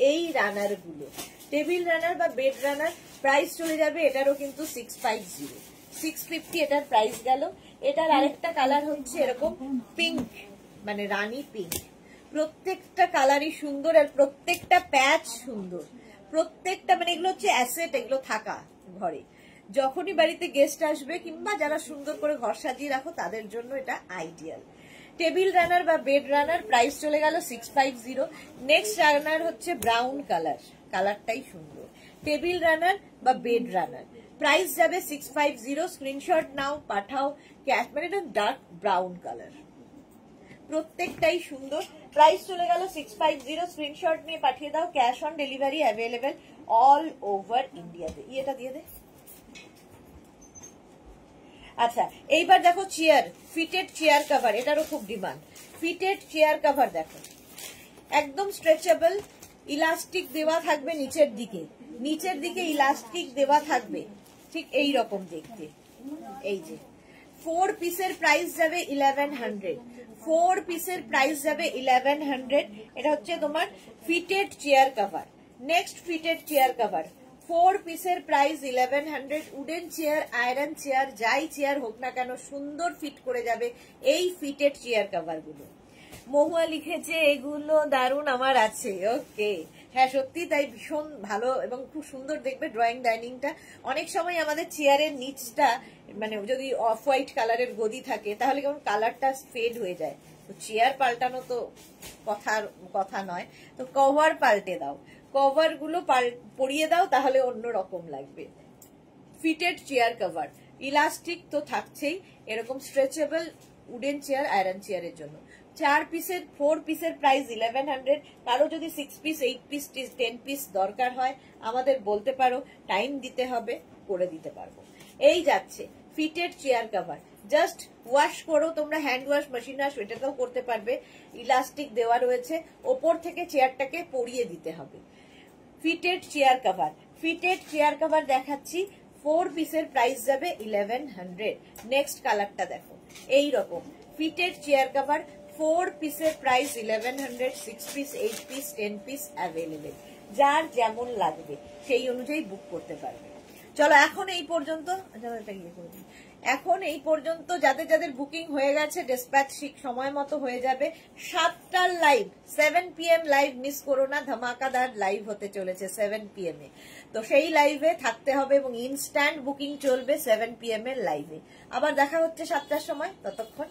এই রানার গুলো। টেবিল রানার বা বেড রানার প্রাইস চলে যাবে এটারও কিন্তু 650, 650 এটার প্রাইস গেল। এটার আরেকটা কালার হচ্ছে এরকম পিঙ্ক, মানে রানী পিঙ্ক। প্রত্যেকটা কালারই সুন্দর আর প্রত্যেকটা প্যাচ সুন্দর, প্রত্যেকটা মানে এগুলো হচ্ছে অ্যাসেট, এগুলো থাকা ঘরে যখনই বাড়িতে গেস্ট আসবে কিংবা যারা সুন্দর করে ঘর সাজিয়ে রাখো তাদের জন্য এটা আইডিয়াল। টেবিল রানার বা বেড রানার প্রাইস চলে গেল 650। নেক্সট রানার হচ্ছে ব্রাউন কালার, কালারটাই সুন্দর। টেবিল রানার বা বেড রানার প্রাইস যাবে 650, স্ক্রিনশট নাও, পাঠাও, ক্যাশ, মানে এটা ডার্ক ব্রাউন কালার, প্রত্যেকটাই সুন্দর। প্রাইস চলে গেল 650, স্ক্রিনশট নিয়ে পাঠিয়ে দাও, cash on delivery available all over ইন্ডিয়াতে। এটা দিয়ে দে। আচ্ছা, এইবার দেখো চেয়ার, ফিটেড চেয়ার কভার, এটারও খুব ডিমান্ড। ফিটেড চেয়ার কভার দেখো একদম স্ট্রেচেবল, ইলাস্টিক দেওয়া থাকবে নিচের দিকে ইলাস্টিক দেওয়া থাকবে, ঠিক এই রকম দেখতে। এই যে 4 পিসের প্রাইস যাবে 1100, 4 পিসের প্রাইস যাবে 1100। এটা হচ্ছে তোমার fitted chair cover. Next fitted chair cover 4 পিসের price 1100। Wooden chair, iron chair, যাই চেয়ার হোক না কেন সুন্দর ফিট করে যাবে এই ফিটেড চেয়ার কভার গুলো। মহুয়া লিখেছে এগুলো দারুণ, আমার আছে। ওকে, হ্যাঁ সত্যি তাই, ভীষণ ভালো এবং খুব সুন্দর দেখবে ড্রয়িং ডাইনিংটা। অনেক সময় আমাদের চেয়ারের নিচটা মানে যদি অফ হোয়াইট কালারের গদি থাকে তাহলে কেমন কালারটা ফেড হয়ে যায়, তো চেয়ার পাল্টানো তো কথা নয়, তো কভার পাল্টে দাও, কভার গুলো পরিয়ে দাও, তাহলে অন্য রকম লাগবে। ফিটেড চেয়ার কভার, ইলাস্টিক তো থাকছেই, এরকম স্ট্রেচেবল উডেন চেয়ার, আয়রন চেয়ারের জন্য। 4 পিসের প্রাইস 1100। কারো যদি 6 পিস, 8 পিস, 10 পিস দরকার হয় আমাদের বলতে পারো, টাইম দিতে হবে, করে দিতে পারবো। এই যাচ্ছে fitted chair cover, just wash করো তোমরা, হ্যান্ড ওয়াশ, মেশিন ওয়াশ, এটাতেও করতে পারবে। ইলাস্টিক দেওয়া রয়েছে, ওপর থেকে চেয়ারটাকে পরিয়ে দিতে হবে। Fitted chair cover, fitted chair cover দেখাচ্ছি, 4 পিসের প্রাইস যাবে 1100। নেক্সট কালারটা দেখো এই রকম ফিটেড চেয়ার কভার, 4 পিসের price 1100, 6 piece, 8 piece, 10 piece available, যার যেমন লাগবে সেই অনুযায়ী বুক করতে পারবে। চলো এখন এই পর্যন্ত যাদের যাদের বুকিং হয়ে গেছে ডিসপ্যাচ সময় মতো হয়ে যাবে। 7টার লাইভ, 7 PM লাইভ মিস করো না, ধামাকাদার লাইভ হতে চলেছে 7 PM এ, তো সেই লাইভে থাকতে হবে এবং ইনস্ট্যান্ট বুকিং চলবে 7 PM এর লাইভে। আবার দেখা হচ্ছে 7টার সময়, ততক্ষণ